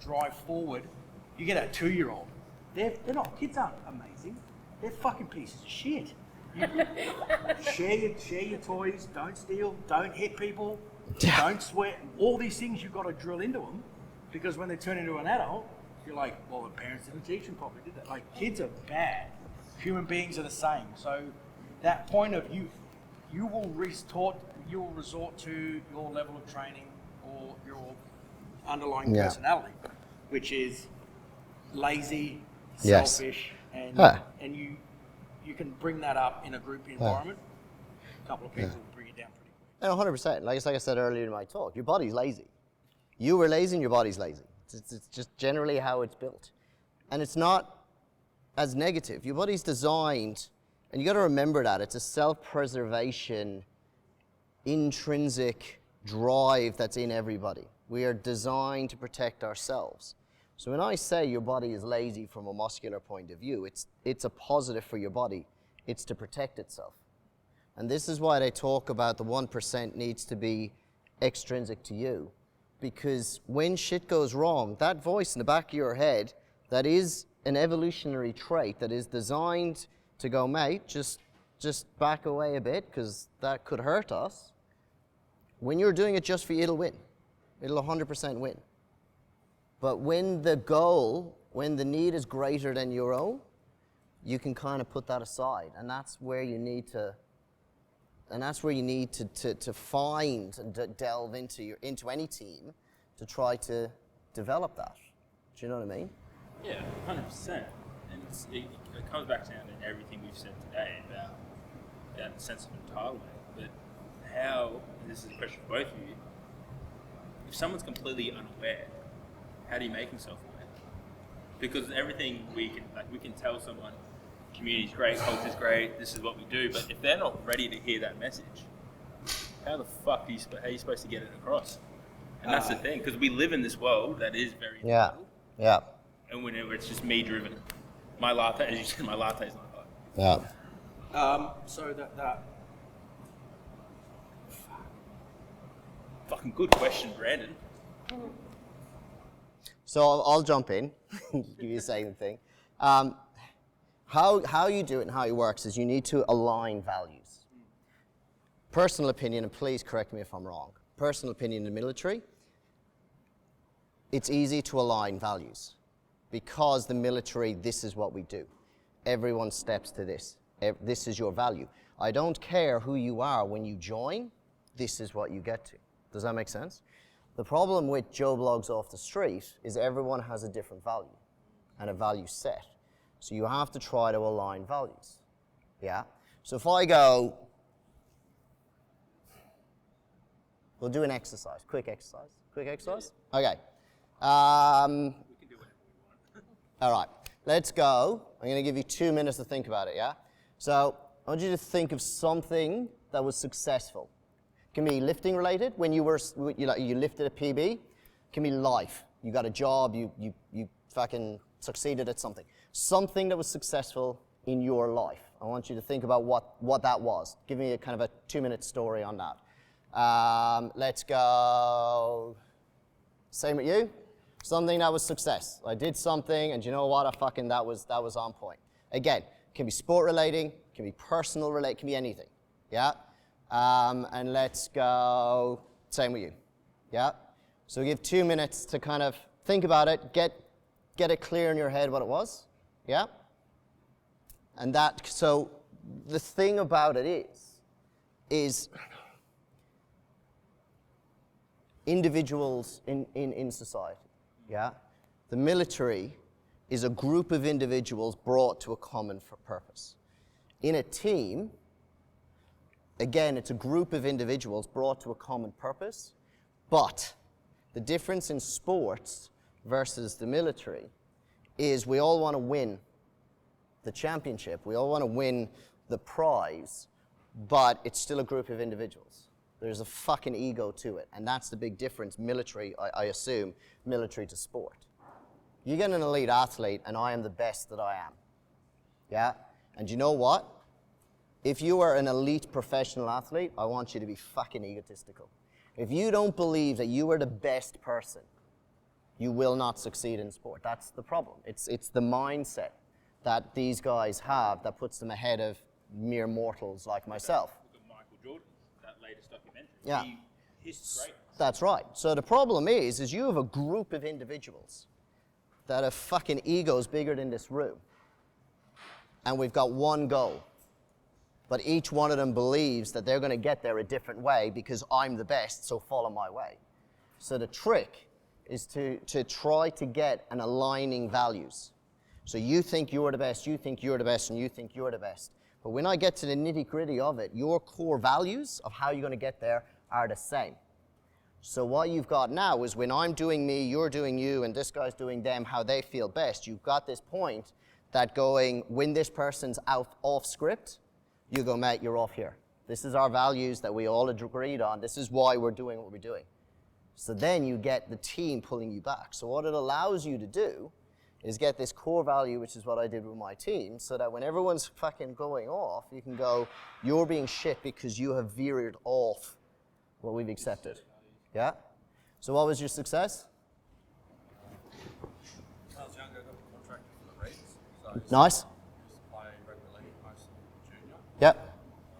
[SPEAKER 2] drive forward. You get a 2-year-old. They're not, kids aren't amazing. They're fucking pieces of shit. Share your toys. Don't steal. Don't hit people. Don't sweat. All these things you've got to drill into them, because when they turn into an adult, you're like, well, the parents didn't teach them properly, did they? Like, kids are bad. Human beings are the same. So that point of you will resort to your level of training or your underlying personality, which is lazy, selfish, and you can bring that up in a group environment. A couple of people will bring it down pretty quick.
[SPEAKER 3] 100%. Like I said earlier in my talk, your body's lazy. You were lazy and your body's lazy. It's just generally how it's built. And it's not as negative. Your body's designed, and you got to remember that, it's a self-preservation, intrinsic drive that's in everybody. We are designed to protect ourselves. So when I say your body is lazy from a muscular point of view, it's a positive for your body. It's to protect itself. And this is why they talk about the 1% needs to be extrinsic to you. Because when shit goes wrong, that voice in the back of your head, that is an evolutionary trait that is designed to go, mate, just back away a bit, because that could hurt us. When you're doing it just for you, it'll win. It'll 100% win. But when the need is greater than your own, you can kind of put that aside. And that's where you need to find and delve into any team to try to develop that. Do you know what I mean?
[SPEAKER 1] Yeah, 100%. And it comes back down to everything we've said today about the sense of entitlement. But how, and this is a question for both of you, if someone's completely unaware, how do you make himself aware? Because everything we can tell someone, community's great, culture's great, this is what we do, but if they're not ready to hear that message, how the fuck are you supposed to get it across? And that's the thing, because we live in this world that is very entitled.
[SPEAKER 3] Yeah.
[SPEAKER 1] And whenever it's just me driven, my latte, as you said, my latte is not hot.
[SPEAKER 3] Yeah.
[SPEAKER 2] So that
[SPEAKER 1] fucking good question, Brandon.
[SPEAKER 3] So I'll jump in, give you the same thing. How you do it and how it works is you need to align values. Personal opinion, and please correct me if I'm wrong, personal opinion in the military, it's easy to align values because the military, this is what we do. Everyone steps to this. This is your value. I don't care who you are when you join, this is what you get to. Does that make sense? The problem with Joe Blogs off the street is everyone has a different value and a value set. So you have to try to align values. Yeah? So if I go, we'll do an exercise, quick exercise. Quick exercise? Okay.
[SPEAKER 1] We can do whatever we want.
[SPEAKER 3] All right, let's go. I'm going to give you 2 minutes to think about it, yeah? So I want you to think of something that was successful. It can be lifting related, when you lifted a PB. It can be life. You got a job, you fucking succeeded at something. Something that was successful in your life. I want you to think about what that was. Give me a kind of a 2-minute story on that. Let's go. Same with you. Something that was success. I did something, and you know what? That was on point. Again, it can be sport relating, it can be personal related, it can be anything. Yeah. And let's go. Same with you. Yeah. So we give 2 minutes to kind of think about it, get it clear in your head what it was. Yeah. And so the thing about it is individuals in society. Yeah? The military is a group of individuals brought to a common purpose. In a team, again, it's a group of individuals brought to a common purpose, but the difference in sports versus the military is we all want to win the championship, we all want to win the prize, but it's still a group of individuals. There's a fucking ego to it, and that's the big difference, military, I assume, military to sport. You get an elite athlete, and I am the best that I am. Yeah? And you know what? if you are an elite professional athlete, I want you to be fucking egotistical. If you don't believe that you are the best person, you will not succeed in sport. That's the problem. It's the mindset that these guys have that puts them ahead of mere mortals like myself.
[SPEAKER 1] Look at Michael Jordan, that latest documentary.
[SPEAKER 3] Yeah.
[SPEAKER 1] He's great.
[SPEAKER 3] That's right. So the problem is you have a group of individuals that have fucking egos bigger than this room. And we've got one goal. But each one of them believes that they're going to get there a different way because I'm the best, so follow my way. So the trick is to try to get an aligning values. So you think you're the best, you think you're the best, and you think you're the best. But when I get to the nitty-gritty of it, your core values of how you're going to get there are the same. So what you've got now is when I'm doing me, you're doing you, and this guy's doing them, how they feel best, you've got this point that going, when this person's off script, you go, mate, you're off here. This is our values that we all agreed on. This is why we're doing what we're doing. So then you get the team pulling you back. So what it allows you to do is get this core value, which is what I did with my team, so that when everyone's fucking going off, you can go, you're being shit because you have veered off what we've accepted. Yeah? So what was your success?
[SPEAKER 4] When I was younger, I got a contract for the Reds. So I
[SPEAKER 3] Nice.
[SPEAKER 4] used to play rugby league, mostly junior.
[SPEAKER 3] Yep.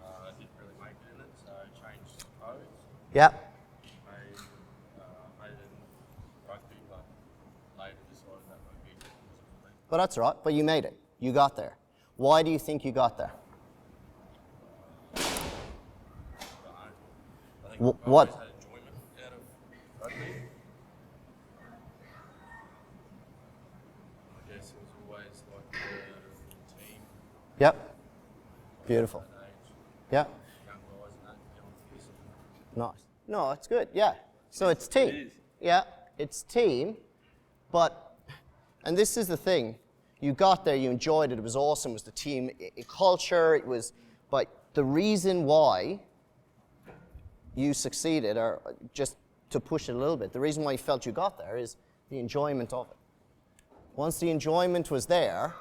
[SPEAKER 4] I didn't really make it in it, so I changed codes.
[SPEAKER 3] Yep.
[SPEAKER 4] Made it in rugby, but later decided that rugby wasn't for me.
[SPEAKER 3] But that's all right. But you made it. You got there. Why do you think you got there?
[SPEAKER 4] I think
[SPEAKER 3] What?
[SPEAKER 4] I always had enjoyment out of rugby. I guess it was always like the team
[SPEAKER 3] Yep. Beautiful.
[SPEAKER 4] at that age.
[SPEAKER 3] Yep.
[SPEAKER 4] Young guys and that, young fierce.
[SPEAKER 3] Nice. No, it's good. Yeah. So it's team.
[SPEAKER 1] It is.
[SPEAKER 3] Yeah, it's team. But, and this is the thing, you got there, you enjoyed it, it was awesome, it was the team culture, it was, but the reason why you succeeded, or just to push it a little bit, the reason why you felt you got there is the enjoyment of it. Once the enjoyment was there,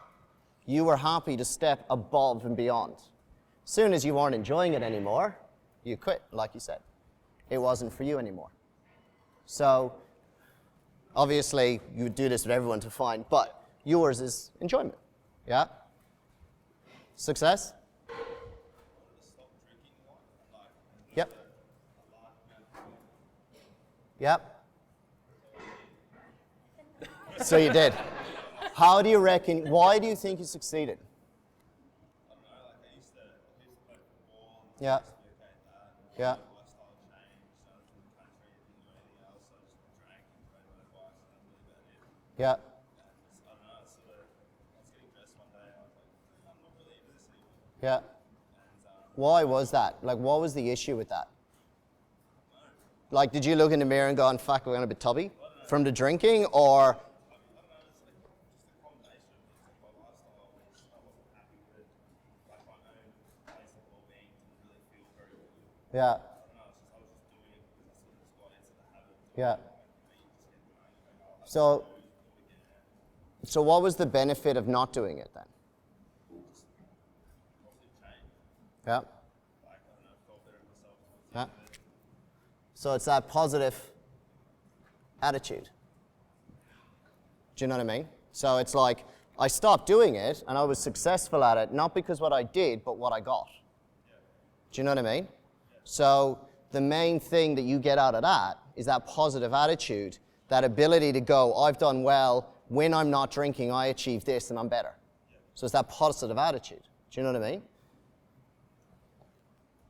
[SPEAKER 3] you were happy to step above and beyond. As soon as you weren't enjoying it anymore, you quit, like you said. It wasn't for you anymore. So, obviously, you would do this with everyone to find, but yours is enjoyment. Yeah? Success? Yep. Yep. So you did. How do you reckon, why do you think you succeeded? Yeah. Yeah. Yeah. Yeah. Why was that? Like, what was the issue with that? Like, did you look in the mirror and go, fuck, we're going to be tubby from the drinking, or? Yeah. Yeah. So what was the benefit of not doing it then? Yeah. Yeah. So it's that positive attitude. Do you know what I mean? So it's like, I stopped doing it and I was successful at it, not because what I did, but what I got. Do you know what I mean? So the main thing that you get out of that is that positive attitude, that ability to go, I've done well, when I'm not drinking, I achieve this and I'm better. So it's that positive attitude. Do you know what I mean?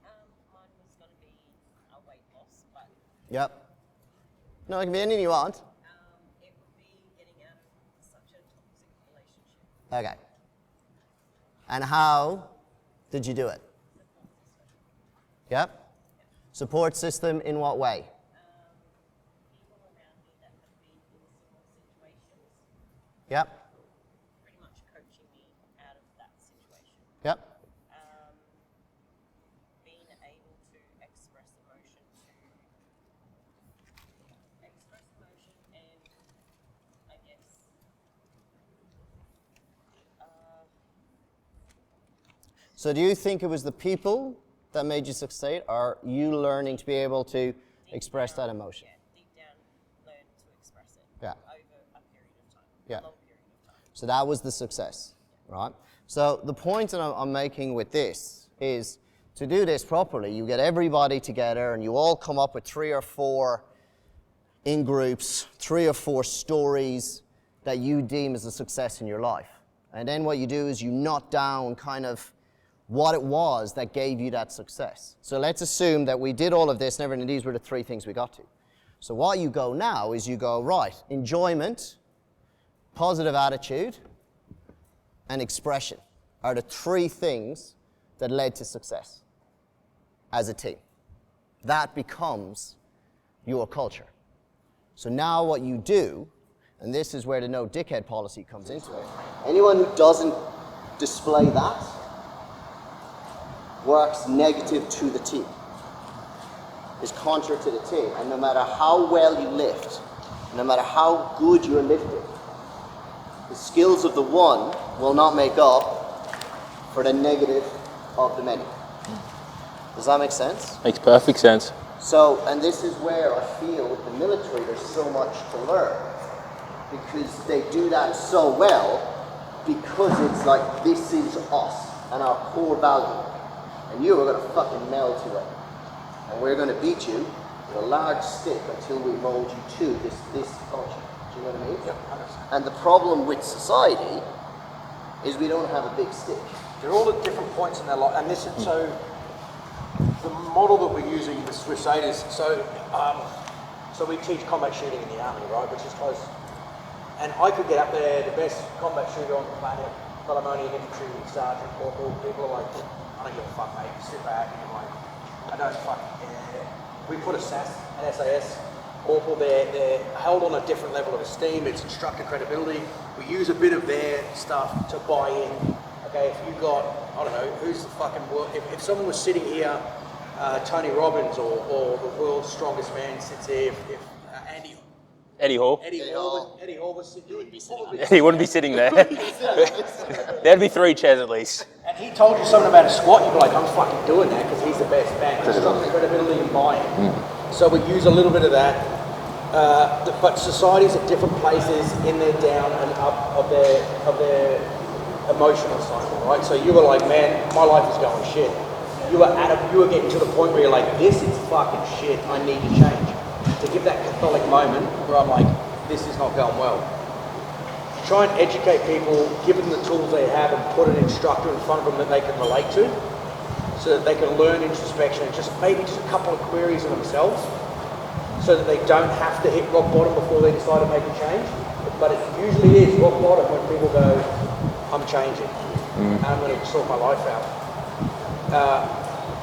[SPEAKER 5] Mine was going to be a weight loss, but
[SPEAKER 3] Yep. No, it can be anything you want.
[SPEAKER 5] it would be getting out of such a toxic relationship.
[SPEAKER 3] Okay. And how did you do it? Yep. Support system in what way?
[SPEAKER 5] People around me that have been in similar situations,
[SPEAKER 3] Yep.
[SPEAKER 5] pretty much coaching me out of that situation.
[SPEAKER 3] Yep.
[SPEAKER 5] Being able to express emotion and I guess
[SPEAKER 3] So do you think it was the people that made you succeed, or you learning to be able to express that emotion?
[SPEAKER 5] Yeah, deep down, learn to express it.
[SPEAKER 3] Yeah.
[SPEAKER 5] Over a period of time.
[SPEAKER 3] Yeah.
[SPEAKER 5] A long period of time.
[SPEAKER 3] So that was the success, right? So the point that I'm making with this is, to do this properly, you get everybody together and you all come up with 3 or 4 in groups, 3 or 4 stories that you deem as a success in your life. And then what you do is you note down kind of what it was that gave you that success. So let's assume that we did all of this and everything, these were the 3 things we got to. So what you go now is you go, right, enjoyment, positive attitude, and expression are the 3 things that led to success as a team. That becomes your culture. So now what you do, and this is where the no dickhead policy comes into it, anyone who doesn't display that works negative to the team, is contrary to the team. And no matter how well you lift, no matter how good you're lifting, the skills of the one will not make up for the negative of the many. Does that make sense?
[SPEAKER 1] Makes perfect sense.
[SPEAKER 3] So, and this is where I feel with the military there's so much to learn, because they do that so well, because it's like, this is us and our core value, and you are going to fucking meld to it, and we're going to beat you with a large stick until we mold you to this culture. Do you know what I mean?
[SPEAKER 2] Yep.
[SPEAKER 3] And the problem with society is we don't have a big stick.
[SPEAKER 2] They're all at different points in their life, and this is so. The model that we're using with Swiss 8 is so we teach combat shooting in the army, right, which is close. And I could get up there, the best combat shooter on the planet, but I'm only an infantry sergeant, corporal. People are like, I don't give a fuck, mate. Sit back, and you're like, I don't fucking care. We put a SAS, an SAS corporal there. They're held on a different level of esteem. It's instructor credibility. We use a bit of their stuff to buy in. Okay, if you got, I don't know, who's the fucking world, if someone was sitting here, Tony Robbins or the world's strongest man sits here, if
[SPEAKER 1] Eddie Hall.
[SPEAKER 2] Eddie Hall was sitting,
[SPEAKER 1] He wouldn't be sitting there. There'd be 3 chairs at least.
[SPEAKER 2] and he told you something about a squat, you'd be like, I'm fucking doing that because he's the best man. Instructor credibility and buy-in. So we use a little bit of that. But societies at different places in their down and up of their emotional cycle, right? So you were like, man, my life is going shit. You were getting to the point where you're like, this is fucking shit, I need to change. To give that catholic moment where I'm like, this is not going well. Try and educate people, give them the tools they have, and put an instructor in front of them that they can relate to, so that they can learn introspection and maybe just a couple of queries of themselves, so that they don't have to hit rock bottom before they decide to make a change. But it usually is rock bottom when people go, I'm changing, and I'm going to sort my life out.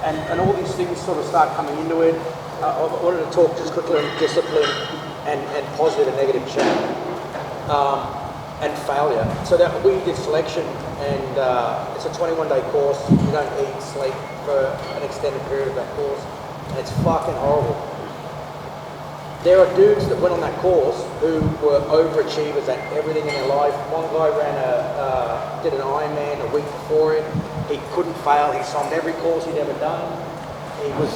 [SPEAKER 2] And all these things sort of start coming into it. I wanted to talk just quickly on discipline and positive and negative change, and failure. So that we did selection, and it's a 21-day course. You don't eat, sleep for an extended period of that course, and it's fucking horrible. There are dudes that went on that course who were overachievers at everything in their life. One guy did an Ironman a week before it. He couldn't fail. He signed every course he'd ever done. He was,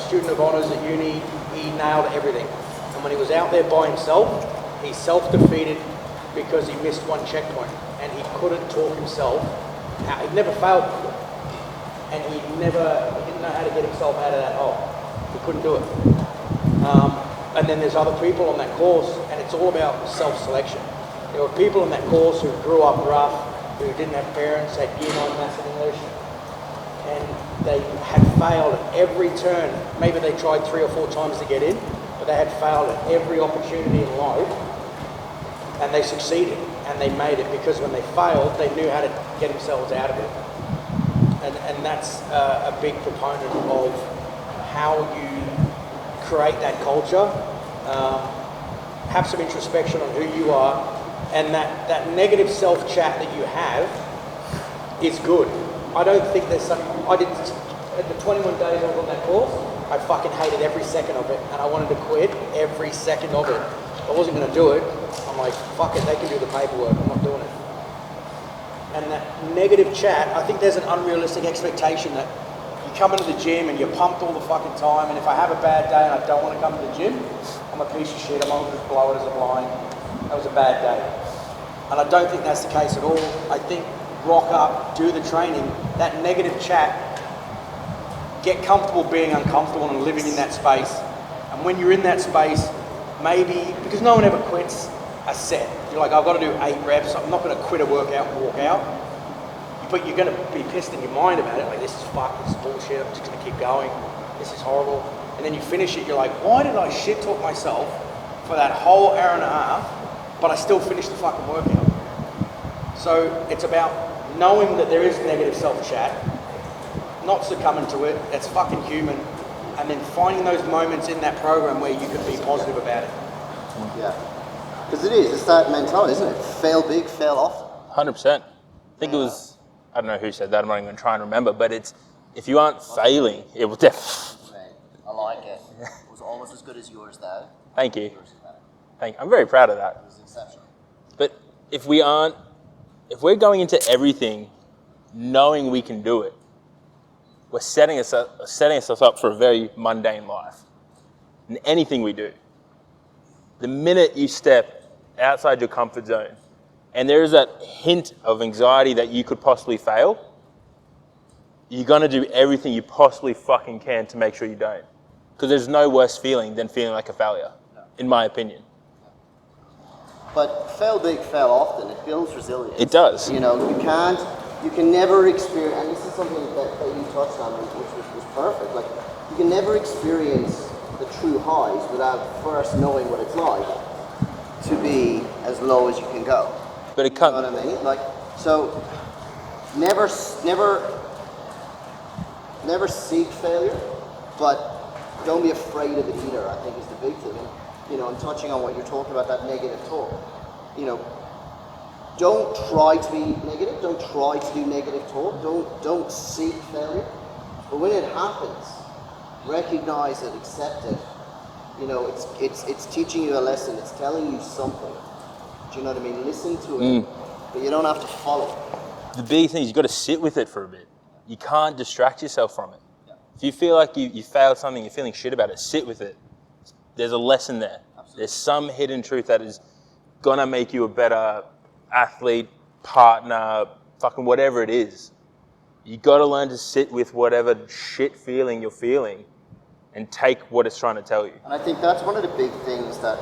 [SPEAKER 2] student of honours at uni. He nailed everything. And when he was out there by himself, he self-defeated because he missed one checkpoint, and he couldn't talk himself out. He'd never failed before, and he didn't know how to get himself out of that hole. He couldn't do it. And then there's other people on that course, and it's all about self-selection. There were people on that course who grew up rough, who didn't have parents, had year 9 maths and English, and they had failed at every turn. Maybe they tried 3 or 4 times to get in, but they had failed at every opportunity in life, and they succeeded, and they made it because when they failed, they knew how to get themselves out of it. And that's a big proponent of how you create that culture, have some introspection on who you are, and that negative self-chat that you have is good. I don't think there's some, at the 21 days I was on that course, I fucking hated every second of it, and I wanted to quit every second of it. I wasn't going to do it. I'm like, fuck it, they can do the paperwork, I'm not doing it. and that negative chat, I think there's an unrealistic expectation that you come into the gym and you're pumped all the fucking time, and if I have a bad day and I don't want to come to the gym, I'm a piece of shit, I'm going to just blow it as a blind. That was a bad day. And I don't think that's the case at all. I think rock up, do the training, that negative chat, get comfortable being uncomfortable and living in that space. And when you're in that space, maybe, because no one ever quits a set. You're like, I've got to do 8 reps, I'm not going to quit a workout and walk out. But you're going to be pissed in your mind about it, like, this is fuck, this is bullshit, I'm just going to keep going, this is horrible. And then you finish it, you're like, why did I shit talk myself for that whole hour and a half, but I still finished the fucking workout? So it's about knowing that there is negative self-chat, not succumbing to it, that's fucking human, and then finding those moments in that program where you can be positive about it.
[SPEAKER 3] Yeah. Because it's that mentality, isn't it? Fail big, fail often.
[SPEAKER 1] 100%. I think it was, I don't know who said that, I'm not even going to try and remember, but it's, if you aren't failing, it will definitely...
[SPEAKER 3] I like it. It was almost as good as yours, though.
[SPEAKER 1] Thank you. I'm very proud of that.
[SPEAKER 3] It was exceptional.
[SPEAKER 1] But if we're going into everything knowing we can do it, we're setting ourselves up for a very mundane life in anything we do. The minute you step outside your comfort zone and there is that hint of anxiety that you could possibly fail, you're going to do everything you possibly fucking can to make sure you don't. Because there's no worse feeling than feeling like a failure, in my opinion.
[SPEAKER 3] But fail big, fail often. It builds resilience.
[SPEAKER 1] It does.
[SPEAKER 3] You know, you can never experience, and this is something that you touched on, which was perfect. Like, you can never experience the true highs without first knowing what it's like to be as low as you can go.
[SPEAKER 1] But it can't.
[SPEAKER 3] You know what I mean? Like, so never seek failure, but don't be afraid of it either, I think is the big thing. And, you know, and touching on what you're talking about, that negative talk, you know, don't try to be negative, don't try to do negative talk, don't seek failure. But when it happens, recognize it, accept it. You know, it's teaching you a lesson, it's telling you something. Do you know what I mean? Listen to it, but you don't have to follow it.
[SPEAKER 1] The big thing is you've got to sit with it for a bit. You can't distract yourself from it. Yeah. If you feel like you failed something, you're feeling shit about it, sit with it. There's a lesson there. Absolutely. There's some hidden truth that is going to make you a better athlete, partner, fucking whatever it is. You got to learn to sit with whatever shit feeling you're feeling and take what it's trying to tell you.
[SPEAKER 3] And I think that's one of the big things that,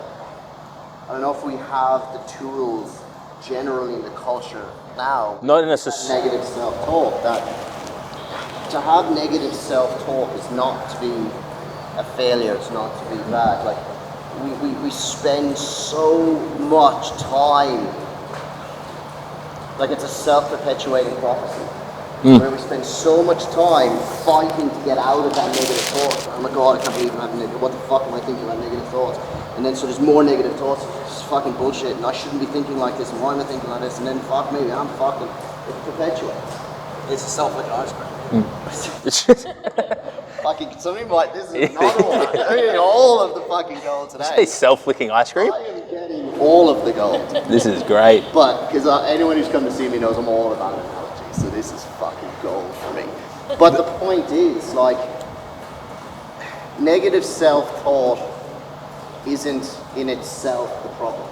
[SPEAKER 3] I don't know if we have the tools generally in the culture now.
[SPEAKER 1] Not in a society.
[SPEAKER 3] Negative self-talk. That to have negative self-talk is not to be a failure, it's not to be bad. Like, we spend so much time, like it's a self-perpetuating prophecy, where we spend so much time fighting to get out of that negative thought. Oh my God, I can't believe I'm having negative, what the fuck am I thinking about negative thoughts? And then so there's more negative thoughts, it's fucking bullshit, and I shouldn't be thinking like this, and why am I thinking like this? And then fuck me, I'm fucking, it perpetuates.
[SPEAKER 2] It's a self-licking ice cream.
[SPEAKER 3] Fucking, somebody might, this is another one. I'm getting all of the fucking gold today.
[SPEAKER 1] Say self-licking ice cream?
[SPEAKER 3] I am getting all of the gold.
[SPEAKER 1] This is great.
[SPEAKER 3] But, because anyone who's come to see me knows I'm all about analogy, so this is fucking gold for me. But the point is, like, negative self-thought isn't in itself the problem.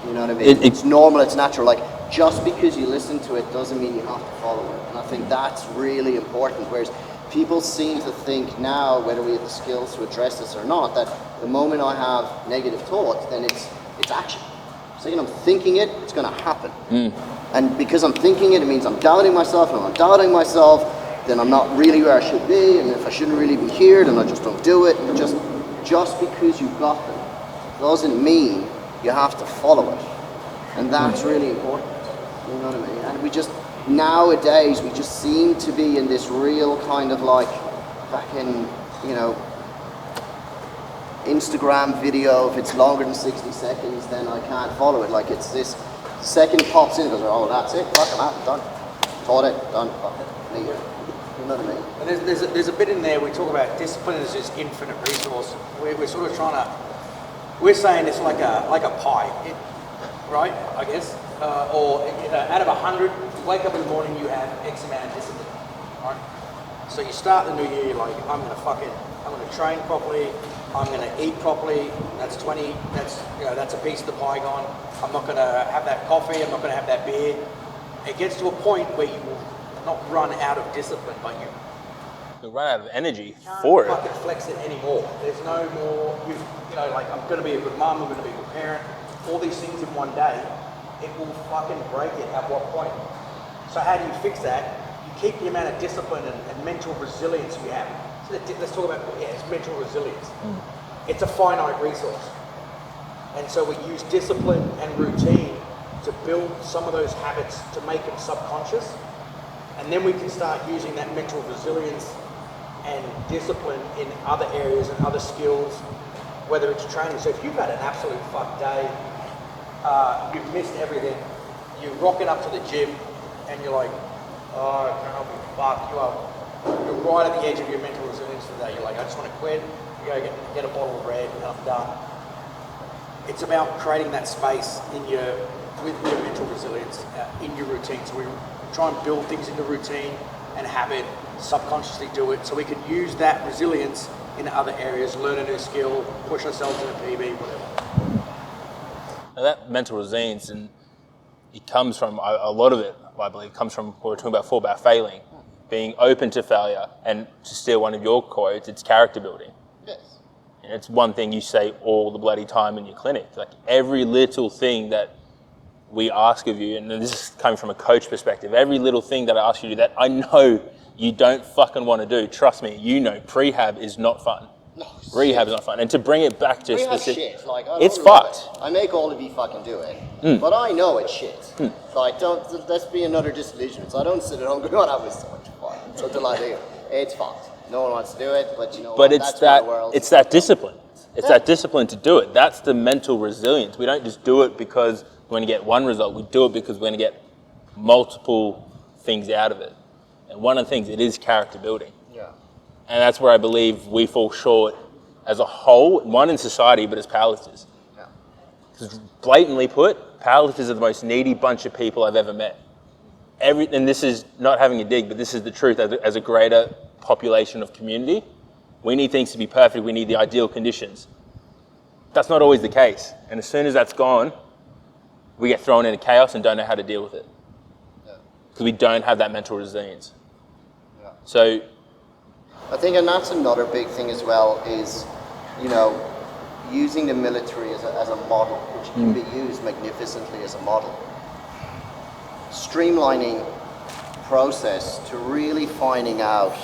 [SPEAKER 3] You know what I mean? It's normal, it's natural. Like, just because you listen to it doesn't mean you have to follow it. And I think that's really important. Whereas people seem to think now, whether we have the skills to address this or not, that the moment I have negative thoughts, then it's action. So, you know, I'm thinking it, it's going to happen. And because I'm thinking it, it means I'm doubting myself. And if I'm doubting myself, then I'm not really where I should be. And if I shouldn't really be here, then I just don't do it. And just because you've got them doesn't mean you have to follow it. And that's really important. You know what I mean? And we just, nowadays, we just seem to be in this real kind of like fucking, you know, Instagram video. If it's longer than 60 seconds, then I can't follow it. Like, it's this second pops in, it goes, oh, that's it, fuck, I'm out, done. Taught it, done, fuck it, later. You know what I mean?
[SPEAKER 2] And there's a bit in there, we talk about discipline as this infinite resource. We're sort of trying to, we're saying it's like a pie. right? I guess, or out of 100, you wake up in the morning, you have X amount of discipline, right? So you start the new year, you're like, I'm gonna train properly, I'm gonna eat properly. That's 20. That's a piece of the pie gone. I'm not gonna have that coffee. I'm not gonna have that beer. It gets to a point where you will not run out of discipline, but
[SPEAKER 1] You'll run out of energy
[SPEAKER 2] can't
[SPEAKER 1] for it.
[SPEAKER 2] fucking flex it anymore. There's no more, like, I'm going to be a good mum, I'm going to be a good parent, all these things in one day, it will fucking break it at what point? So how do you fix that? You keep the amount of discipline and mental resilience you have. So let's talk about, it's mental resilience. It's a finite resource. And so we use discipline and routine to build some of those habits to make them subconscious. And then we can start using that mental resilience and discipline in other areas and other skills, whether it's training. So if you've had an absolute fuck day, you've missed everything, you're rocking up to the gym and you're like, oh, I can't be fucked. You're right at the edge of your mental resilience for the day. You're like, I just want to quit, go get a bottle of red and I'm done. It's about creating that space with your mental resilience in your routine. So we try and build things into routine and habit, subconsciously do it, so we can use that resilience in other areas, learn a new skill, push ourselves in a PB, whatever.
[SPEAKER 1] Now that mental resilience, and it comes from, a lot of it, I believe, comes from what we were talking about before, about failing, being open to failure, and to steal one of your quotes, it's character building.
[SPEAKER 3] Yes.
[SPEAKER 1] And it's one thing you say all the bloody time in your clinic. Like every little thing that we ask of you, and this is coming from a coach perspective, every little thing that I ask you to do that I know you don't fucking want to do, trust me, prehab is not fun.
[SPEAKER 3] No,
[SPEAKER 1] Rehab is not fun. And to bring it back to
[SPEAKER 3] Rehab's
[SPEAKER 1] specific,
[SPEAKER 3] shit. Like,
[SPEAKER 1] it's fucked.
[SPEAKER 3] I make all of you fucking do it, but I know it's shit. Like, let's be another disillusionment. So I don't sit at home going, oh, that was so much fun. So until I do it, it's fucked. No one wants to do it, but you know
[SPEAKER 1] But
[SPEAKER 3] what?
[SPEAKER 1] it's that discipline. It's that discipline to do it. That's the mental resilience. We don't just do it because we're going to get one result. We do it because we're going to get multiple things out of it. And one of the things, it is character building.
[SPEAKER 3] Yeah.
[SPEAKER 1] And that's where I believe we fall short as a whole, one in society, but as powerlifters.
[SPEAKER 3] Yeah.
[SPEAKER 1] Because blatantly put, powerlifters are the most needy bunch of people I've ever met. And this is not having a dig, but this is the truth as a greater population of community. We need things to be perfect. We need the ideal conditions. That's not always the case. And as soon as that's gone, we get thrown into chaos and don't know how to deal with it. Because we don't have that mental resilience.
[SPEAKER 3] Yeah.
[SPEAKER 1] So
[SPEAKER 3] I think, and that's another big thing as well, is, using the military as a model, which can be used magnificently as a model. Streamlining process to really finding out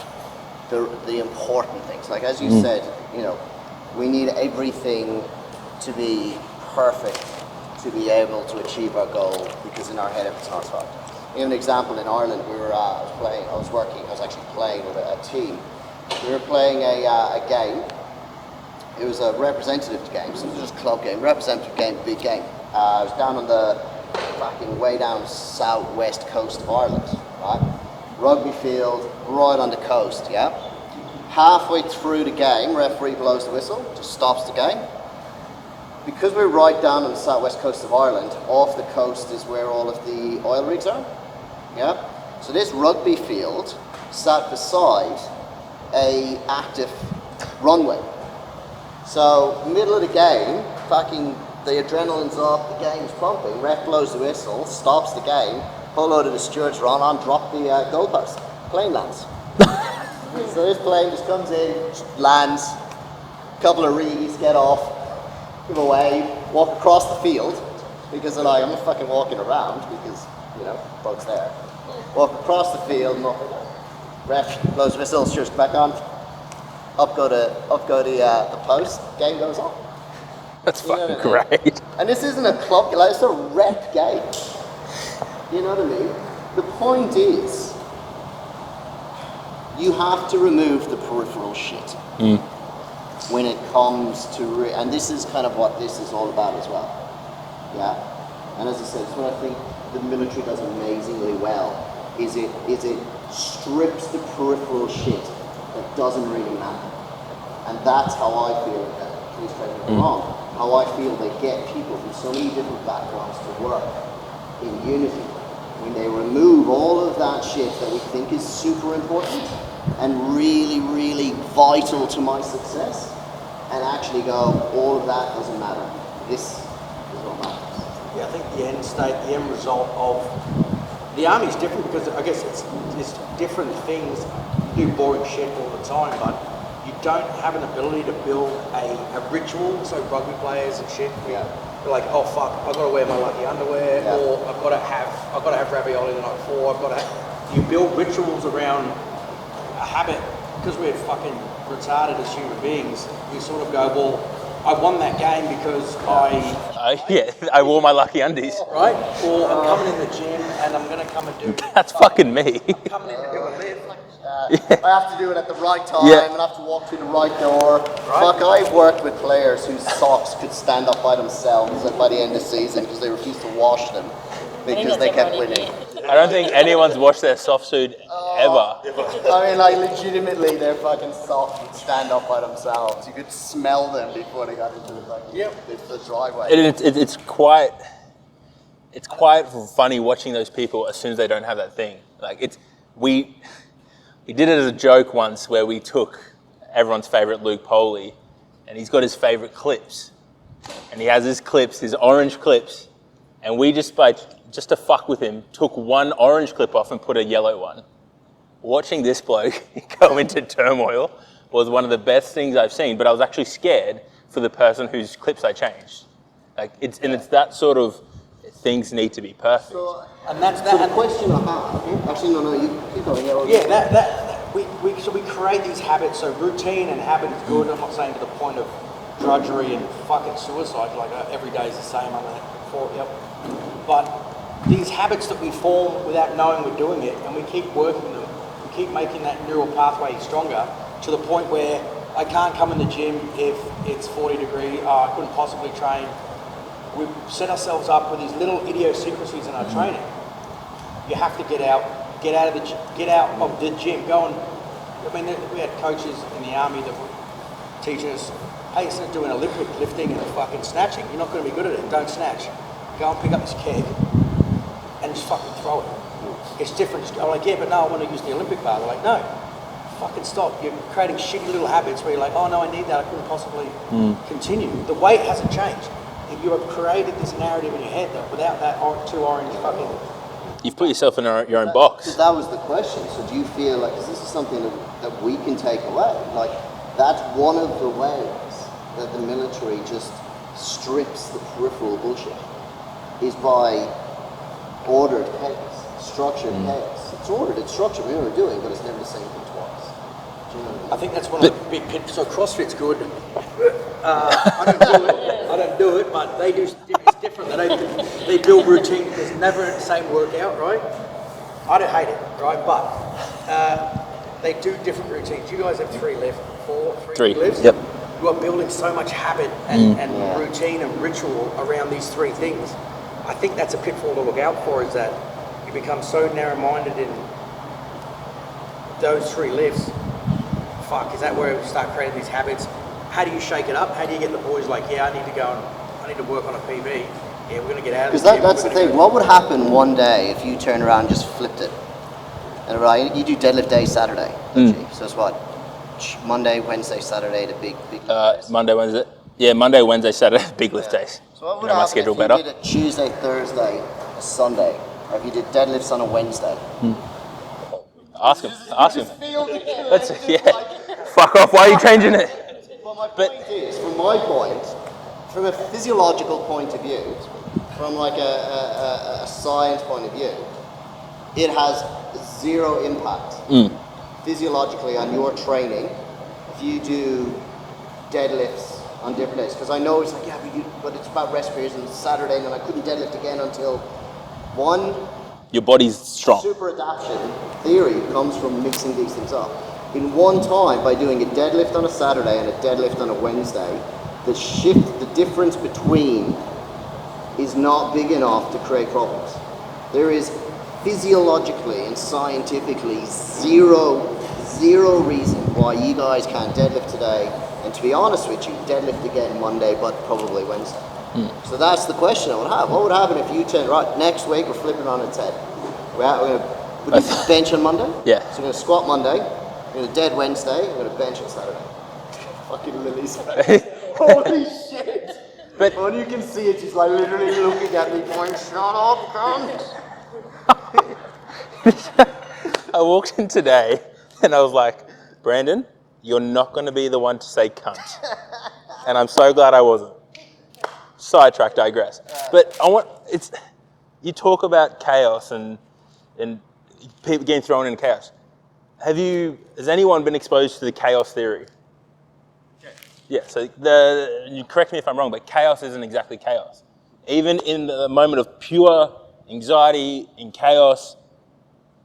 [SPEAKER 3] the important things. Like, as you said, we need everything to be perfect to be able to achieve our goal, because in our head if it's not so. Give an example, in Ireland, I was actually playing with a team. We were playing a game. It was a representative game, so it was just a club game, representative game, big game. I was down on the fucking way down southwest coast of Ireland, right? Rugby field, right on the coast, yeah? Halfway through the game, referee blows the whistle, just stops the game. Because we're right down on the southwest coast of Ireland, off the coast is where all of the oil rigs are, yeah? So this rugby field sat beside a active runway. So middle of the game, fucking the adrenaline's up, the game's pumping, ref blows the whistle, stops the game, whole load of the stewards are on, drop the goalpost, plane lands. So this plane just comes in, lands, a couple of reeds get off, give a wave, walk across the field, because they're like, I'm not fucking walking around, because, boat's there. Walk across the field, ref blows the whistle, stewards back on, up go the post, game goes on.
[SPEAKER 1] that's fucking great.
[SPEAKER 3] And this isn't a club, like, it's a rep game. You know what I mean? The point is, you have to remove the peripheral shit when it comes to, and this is kind of what this is all about as well. Yeah? And as I said, it's what I think the military does amazingly well, is it strips the peripheral shit that doesn't really matter. And that's how I feel, please correct me if I'm wrong, how I feel they get people from so many different backgrounds to work in unity. When they remove all of that shit that we think is super important and really, really vital to my success, and actually go, all of that doesn't matter. This is what matters.
[SPEAKER 2] Yeah, I think the end state, the end result of the army's different because I guess it's different things. You do boring shit all the time, but you don't have an ability to build a ritual. So rugby players and shit,
[SPEAKER 3] Yeah.
[SPEAKER 2] they're like, oh fuck, I've got to wear my lucky underwear,
[SPEAKER 3] Yeah.
[SPEAKER 2] or I've got to have ravioli the night before. You build rituals around a habit because we're fucking retarded as human beings. We sort of go, well, I won that game because
[SPEAKER 1] I wore my lucky undies.
[SPEAKER 2] right? Or I'm coming in the gym and I'm going to come and do.
[SPEAKER 1] That's fucking me.
[SPEAKER 2] I'm coming in to do a lift.
[SPEAKER 3] I have to do it at the right time,
[SPEAKER 1] Yeah.
[SPEAKER 3] and I have to walk through the right door.
[SPEAKER 2] Right.
[SPEAKER 3] Fuck, I've worked with players whose socks could stand up by themselves by the end of the season because they refused to wash them because they kept winning.
[SPEAKER 1] I don't think anyone's washed their soft suit ever.
[SPEAKER 3] I mean, like, legitimately, their fucking socks would stand up by themselves. You could smell them before they got into the fucking the driveway.
[SPEAKER 1] It's quite funny watching those people as soon as they don't have that thing. Like we did it as a joke once where we took everyone's favorite Luke Poley, and he's got his favorite clips, and he has his clips, his orange clips, and we just to fuck with him took one orange clip off and put a yellow one. Watching this bloke go into turmoil was one of the best things I've seen, but I was actually scared for the person whose clips I changed. It's that sort of things need to be perfect.
[SPEAKER 2] And that's
[SPEAKER 3] So
[SPEAKER 2] that.
[SPEAKER 3] the question I have, actually, no, you keep going.
[SPEAKER 2] So we create these habits. So routine and habit is good. I'm not saying to the point of drudgery and fucking suicide. Like every day is the same. I'm like, yep. But these habits that we form without knowing we're doing it, and we keep working them, we keep making that neural pathway stronger to the point where I can't come in the gym if it's 40 degrees. I couldn't possibly train. We've set ourselves up with these little idiosyncrasies in our training. You have to get out of the gym. Go and, I mean, we had coaches in the army that would teach us, hey, instead of doing Olympic lifting and fucking snatching, you're not going to be good at it. Don't snatch. Go and pick up this keg and just fucking throw it. It's different. I'm like, yeah, but no, I want to use the Olympic bar. They're like, no, fucking stop. You're creating shitty little habits where you're like, oh no, I need that. I couldn't possibly continue. The weight hasn't changed. If you have created this narrative in your head that without that two orange fucking...
[SPEAKER 1] You've put yourself in your own box.
[SPEAKER 3] Because that was the question. So do you feel like, because this is something that we can take away, like that's one of the ways that the military just strips the peripheral bullshit, is by ordered chaos, structured chaos. It's ordered, it's structured, we know what we're doing, but it's never the same thing twice. Do you know what I mean?
[SPEAKER 2] I think that's one of the big pit. So CrossFit's good. I don't do it, but they do. It's different. They build routine. There's never the same workout, right? I don't hate it, right? But they do different routines. You guys have three lifts.
[SPEAKER 1] Yep.
[SPEAKER 2] You are building so much habit and routine and ritual around these three things. I think that's a pitfall to look out for, is that you become so narrow-minded in those three lifts. Fuck, is that where we start creating these habits? How do you shake it up? How do you get the boys like, yeah, I need to work on a PB. Yeah, we're going to get out of
[SPEAKER 3] Because
[SPEAKER 2] the gym.
[SPEAKER 3] that's the thing. What would happen one day if you turned around and just flipped it? And right, you do deadlift day Saturday. So it's what? Monday, Wednesday, Saturday, the big
[SPEAKER 1] Monday, Wednesday. Yeah, Monday, Wednesday, Saturday, big lift days.
[SPEAKER 3] So what would
[SPEAKER 1] Know my
[SPEAKER 3] happen
[SPEAKER 1] schedule
[SPEAKER 3] if
[SPEAKER 1] better.
[SPEAKER 3] you did a Tuesday, Thursday, a Sunday, or if you did deadlifts on a Wednesday?
[SPEAKER 1] Ask him. Let's,
[SPEAKER 3] Like,
[SPEAKER 1] fuck off. Why are you changing it?
[SPEAKER 3] Well, my point is, from my point, from a physiological point of view, from like a science point of view, it has zero impact physiologically on your training if you do deadlifts on different days. Because I know it's like, yeah, but it's about rest periods and Saturday, and then I couldn't deadlift again until one.
[SPEAKER 1] Your body's strong.
[SPEAKER 3] Super adaptation theory comes from mixing these things up. In one time, by doing a deadlift on a Saturday and a deadlift on a Wednesday, the difference between is not big enough to create problems. There is physiologically and scientifically zero reason why you guys can't deadlift today And to be honest with you, deadlift again Monday, but probably Wednesday. So that's the question I would have. What would happen if you turned, right, next week we're flipping on its head. We're going to bench on Monday?
[SPEAKER 1] Yeah.
[SPEAKER 3] So we're going to squat Monday, we're going to dead Wednesday, we're going to bench on Saturday. Fucking Lily's face. Holy shit.
[SPEAKER 1] But
[SPEAKER 3] When you can see it, she's like literally looking at me going, shut up, cunt.
[SPEAKER 1] I walked in today and I was like, Brandon, you're not going to be the one to say cunt. And I'm so glad I wasn't. Sidetrack, digress. But you talk about chaos and people getting thrown into chaos. Has anyone been exposed to the chaos theory? Yeah, so you correct me if I'm wrong, but chaos isn't exactly chaos. Even in the moment of pure anxiety and chaos,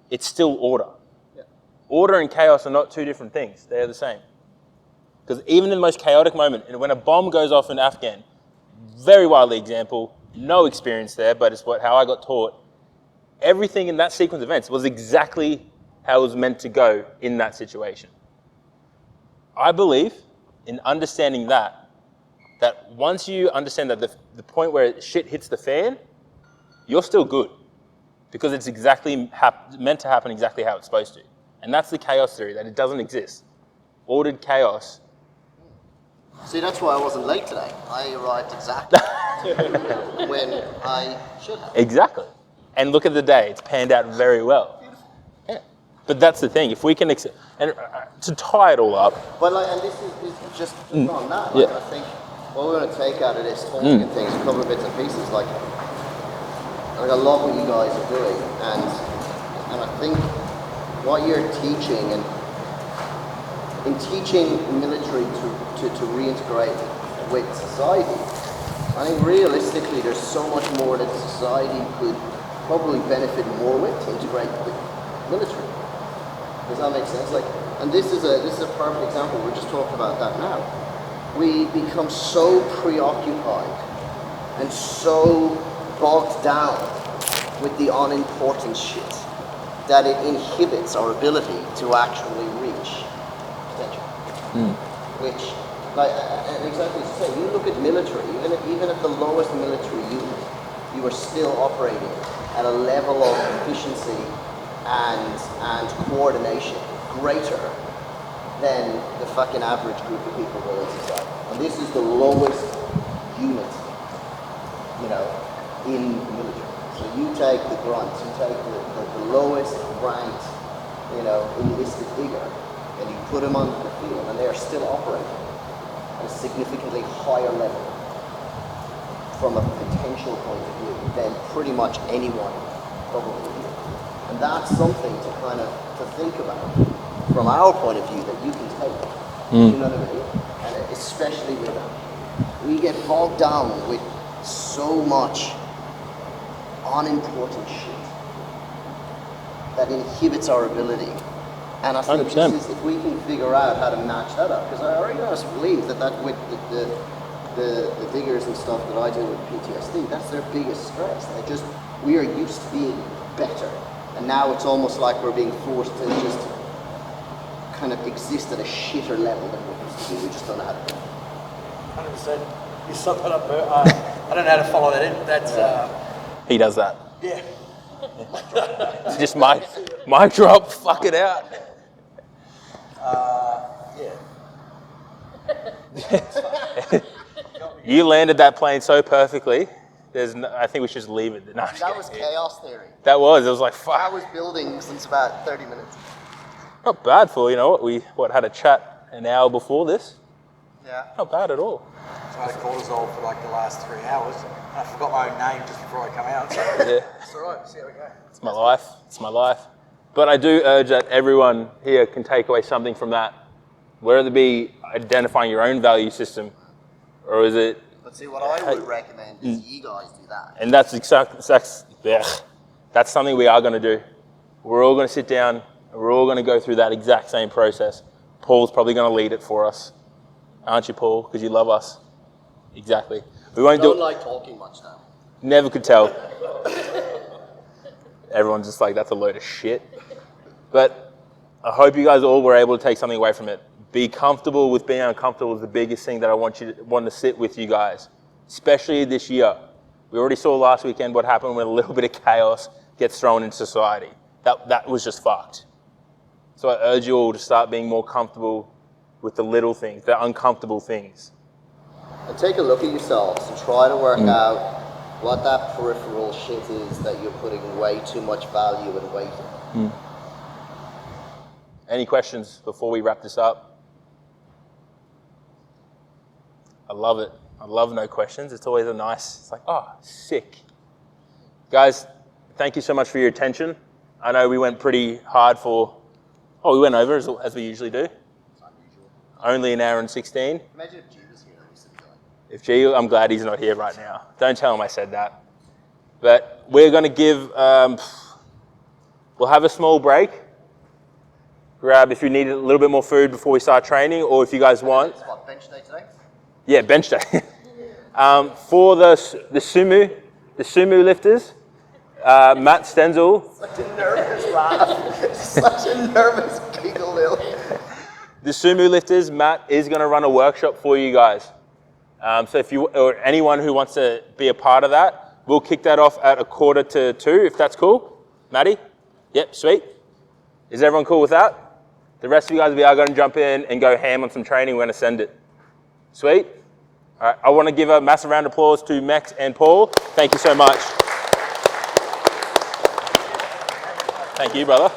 [SPEAKER 1] it's still order.
[SPEAKER 3] Yeah.
[SPEAKER 1] Order and chaos are not two different things. They're the same. Because even in the most chaotic moment, and when a bomb goes off in Afghan, very widely example, no experience there, but it's how I got taught. Everything in that sequence of events was exactly how it was meant to go in that situation. I believe in understanding that once you understand that the point where shit hits the fan, you're still good. Because it's exactly meant to happen exactly how it's supposed to. And that's the chaos theory, that it doesn't exist. Ordered chaos.
[SPEAKER 3] See, that's why I wasn't late today. I arrived exactly when I should have.
[SPEAKER 1] Exactly. And look at the day, it's panned out very well. Yeah. But that's the thing, if we can, and to tie it all up.
[SPEAKER 3] But and this is just on that.
[SPEAKER 1] Yeah.
[SPEAKER 3] I think what we're going to take out of this talking and things, a couple of bits and pieces, like I love what you guys are doing, and I think what you're teaching, and in teaching military to reintegrate with society, I think realistically there's so much more that society could probably benefit more with to integrate with military. Does that make sense? And this is a perfect example. We're just talking about that now. We become so preoccupied and so bogged down with the unimportant shit that it inhibits our ability to actually reach potential. Which, and exactly as you say, you look at military, even at the lowest military unit, you are still operating at a level of efficiency and coordination greater than the fucking average group of people within society. And this is the lowest unit, in military. So you take the grunts, you take the lowest ranked, enlisted digger, and you put them onto the field, and they are still operating at a significantly higher level from a potential point of view than pretty much anyone probably here. And that's something to kind of to think about from our point of view that you can take. You know what I mean? And especially with that. We get bogged down with so much unimportant shit that inhibits our ability. And I think this is, if we can figure out how to match that up, because I really honestly believe that with the diggers and stuff that I do with PTSD, that's their biggest stress. We are used to being better. And now it's almost like we're being forced to just kind of exist at a shitter level than we used to be. We just don't know how to do it.
[SPEAKER 2] 100%. You summed that up. I don't know how to follow that in. That's
[SPEAKER 1] He does that.
[SPEAKER 2] yeah.
[SPEAKER 1] It's just mic drop, fuck it out.
[SPEAKER 2] Yeah.
[SPEAKER 1] You landed that plane so perfectly. I think we should just leave it. No,
[SPEAKER 3] That was chaos theory.
[SPEAKER 1] It was like, fuck.
[SPEAKER 3] I was building since about 30 minutes.
[SPEAKER 1] Not bad for, we had a chat an hour before this.
[SPEAKER 3] Yeah.
[SPEAKER 1] Not bad at all.
[SPEAKER 2] So I had cortisol for like the last 3 hours. I forgot my own name just before I come out. So
[SPEAKER 1] Yeah.
[SPEAKER 2] it's all right. See how we go.
[SPEAKER 1] It's my life. It's my life. But I do urge that everyone here can take away something from that. Whether it be identifying your own value system, or is it...
[SPEAKER 3] But see, what I would recommend is you guys do that.
[SPEAKER 1] And that's that's something we are going to do. We're all going to sit down, and we're all going to go through that exact same process. Paul's probably going to lead it for us. Aren't you, Paul? Because you love us. Exactly. We won't do it.
[SPEAKER 3] Don't like talking much now.
[SPEAKER 1] Never could tell. Everyone's just like, that's a load of shit. But I hope you guys all were able to take something away from it. Be comfortable with being uncomfortable is the biggest thing that I want to sit with you guys, especially this year. We already saw last weekend what happened when a little bit of chaos gets thrown in society. That was just fucked. So I urge you all to start being more comfortable with the little things, the uncomfortable things.
[SPEAKER 3] And take a look at yourselves and try to work out what that peripheral shit is that you're putting way too much value and weight in.
[SPEAKER 1] Any questions before we wrap this up? I love it. I love no questions. It's always it's like, oh, sick. Guys, thank you so much for your attention. I know we went pretty hard we went over as we usually do.
[SPEAKER 3] It's unusual.
[SPEAKER 1] Only an hour and 16.
[SPEAKER 3] Imagine if G was here. We said like,
[SPEAKER 1] If G, I'm glad he's not here right now. Don't tell him I said that. But we're going to give, we'll have a small break. Grab if you need a little bit more food before we start training, or if you guys want.
[SPEAKER 3] it's what, bench day today?
[SPEAKER 1] Yeah, bench day. For the sumo lifters, Matt Stenzel.
[SPEAKER 3] Such a nervous laugh. Such a nervous giggle, Lil.
[SPEAKER 1] The sumo lifters, Matt is going to run a workshop for you guys. So if you or anyone who wants to be a part of that, we'll kick that off at 1:45, if that's cool. Maddie? Yep, sweet. Is everyone cool with that? The rest of you guys, we are going to jump in and go ham on some training. We're going to send it. Sweet? All right, I want to give a massive round of applause to Max and Paul. Thank you so much. Thank you, brother.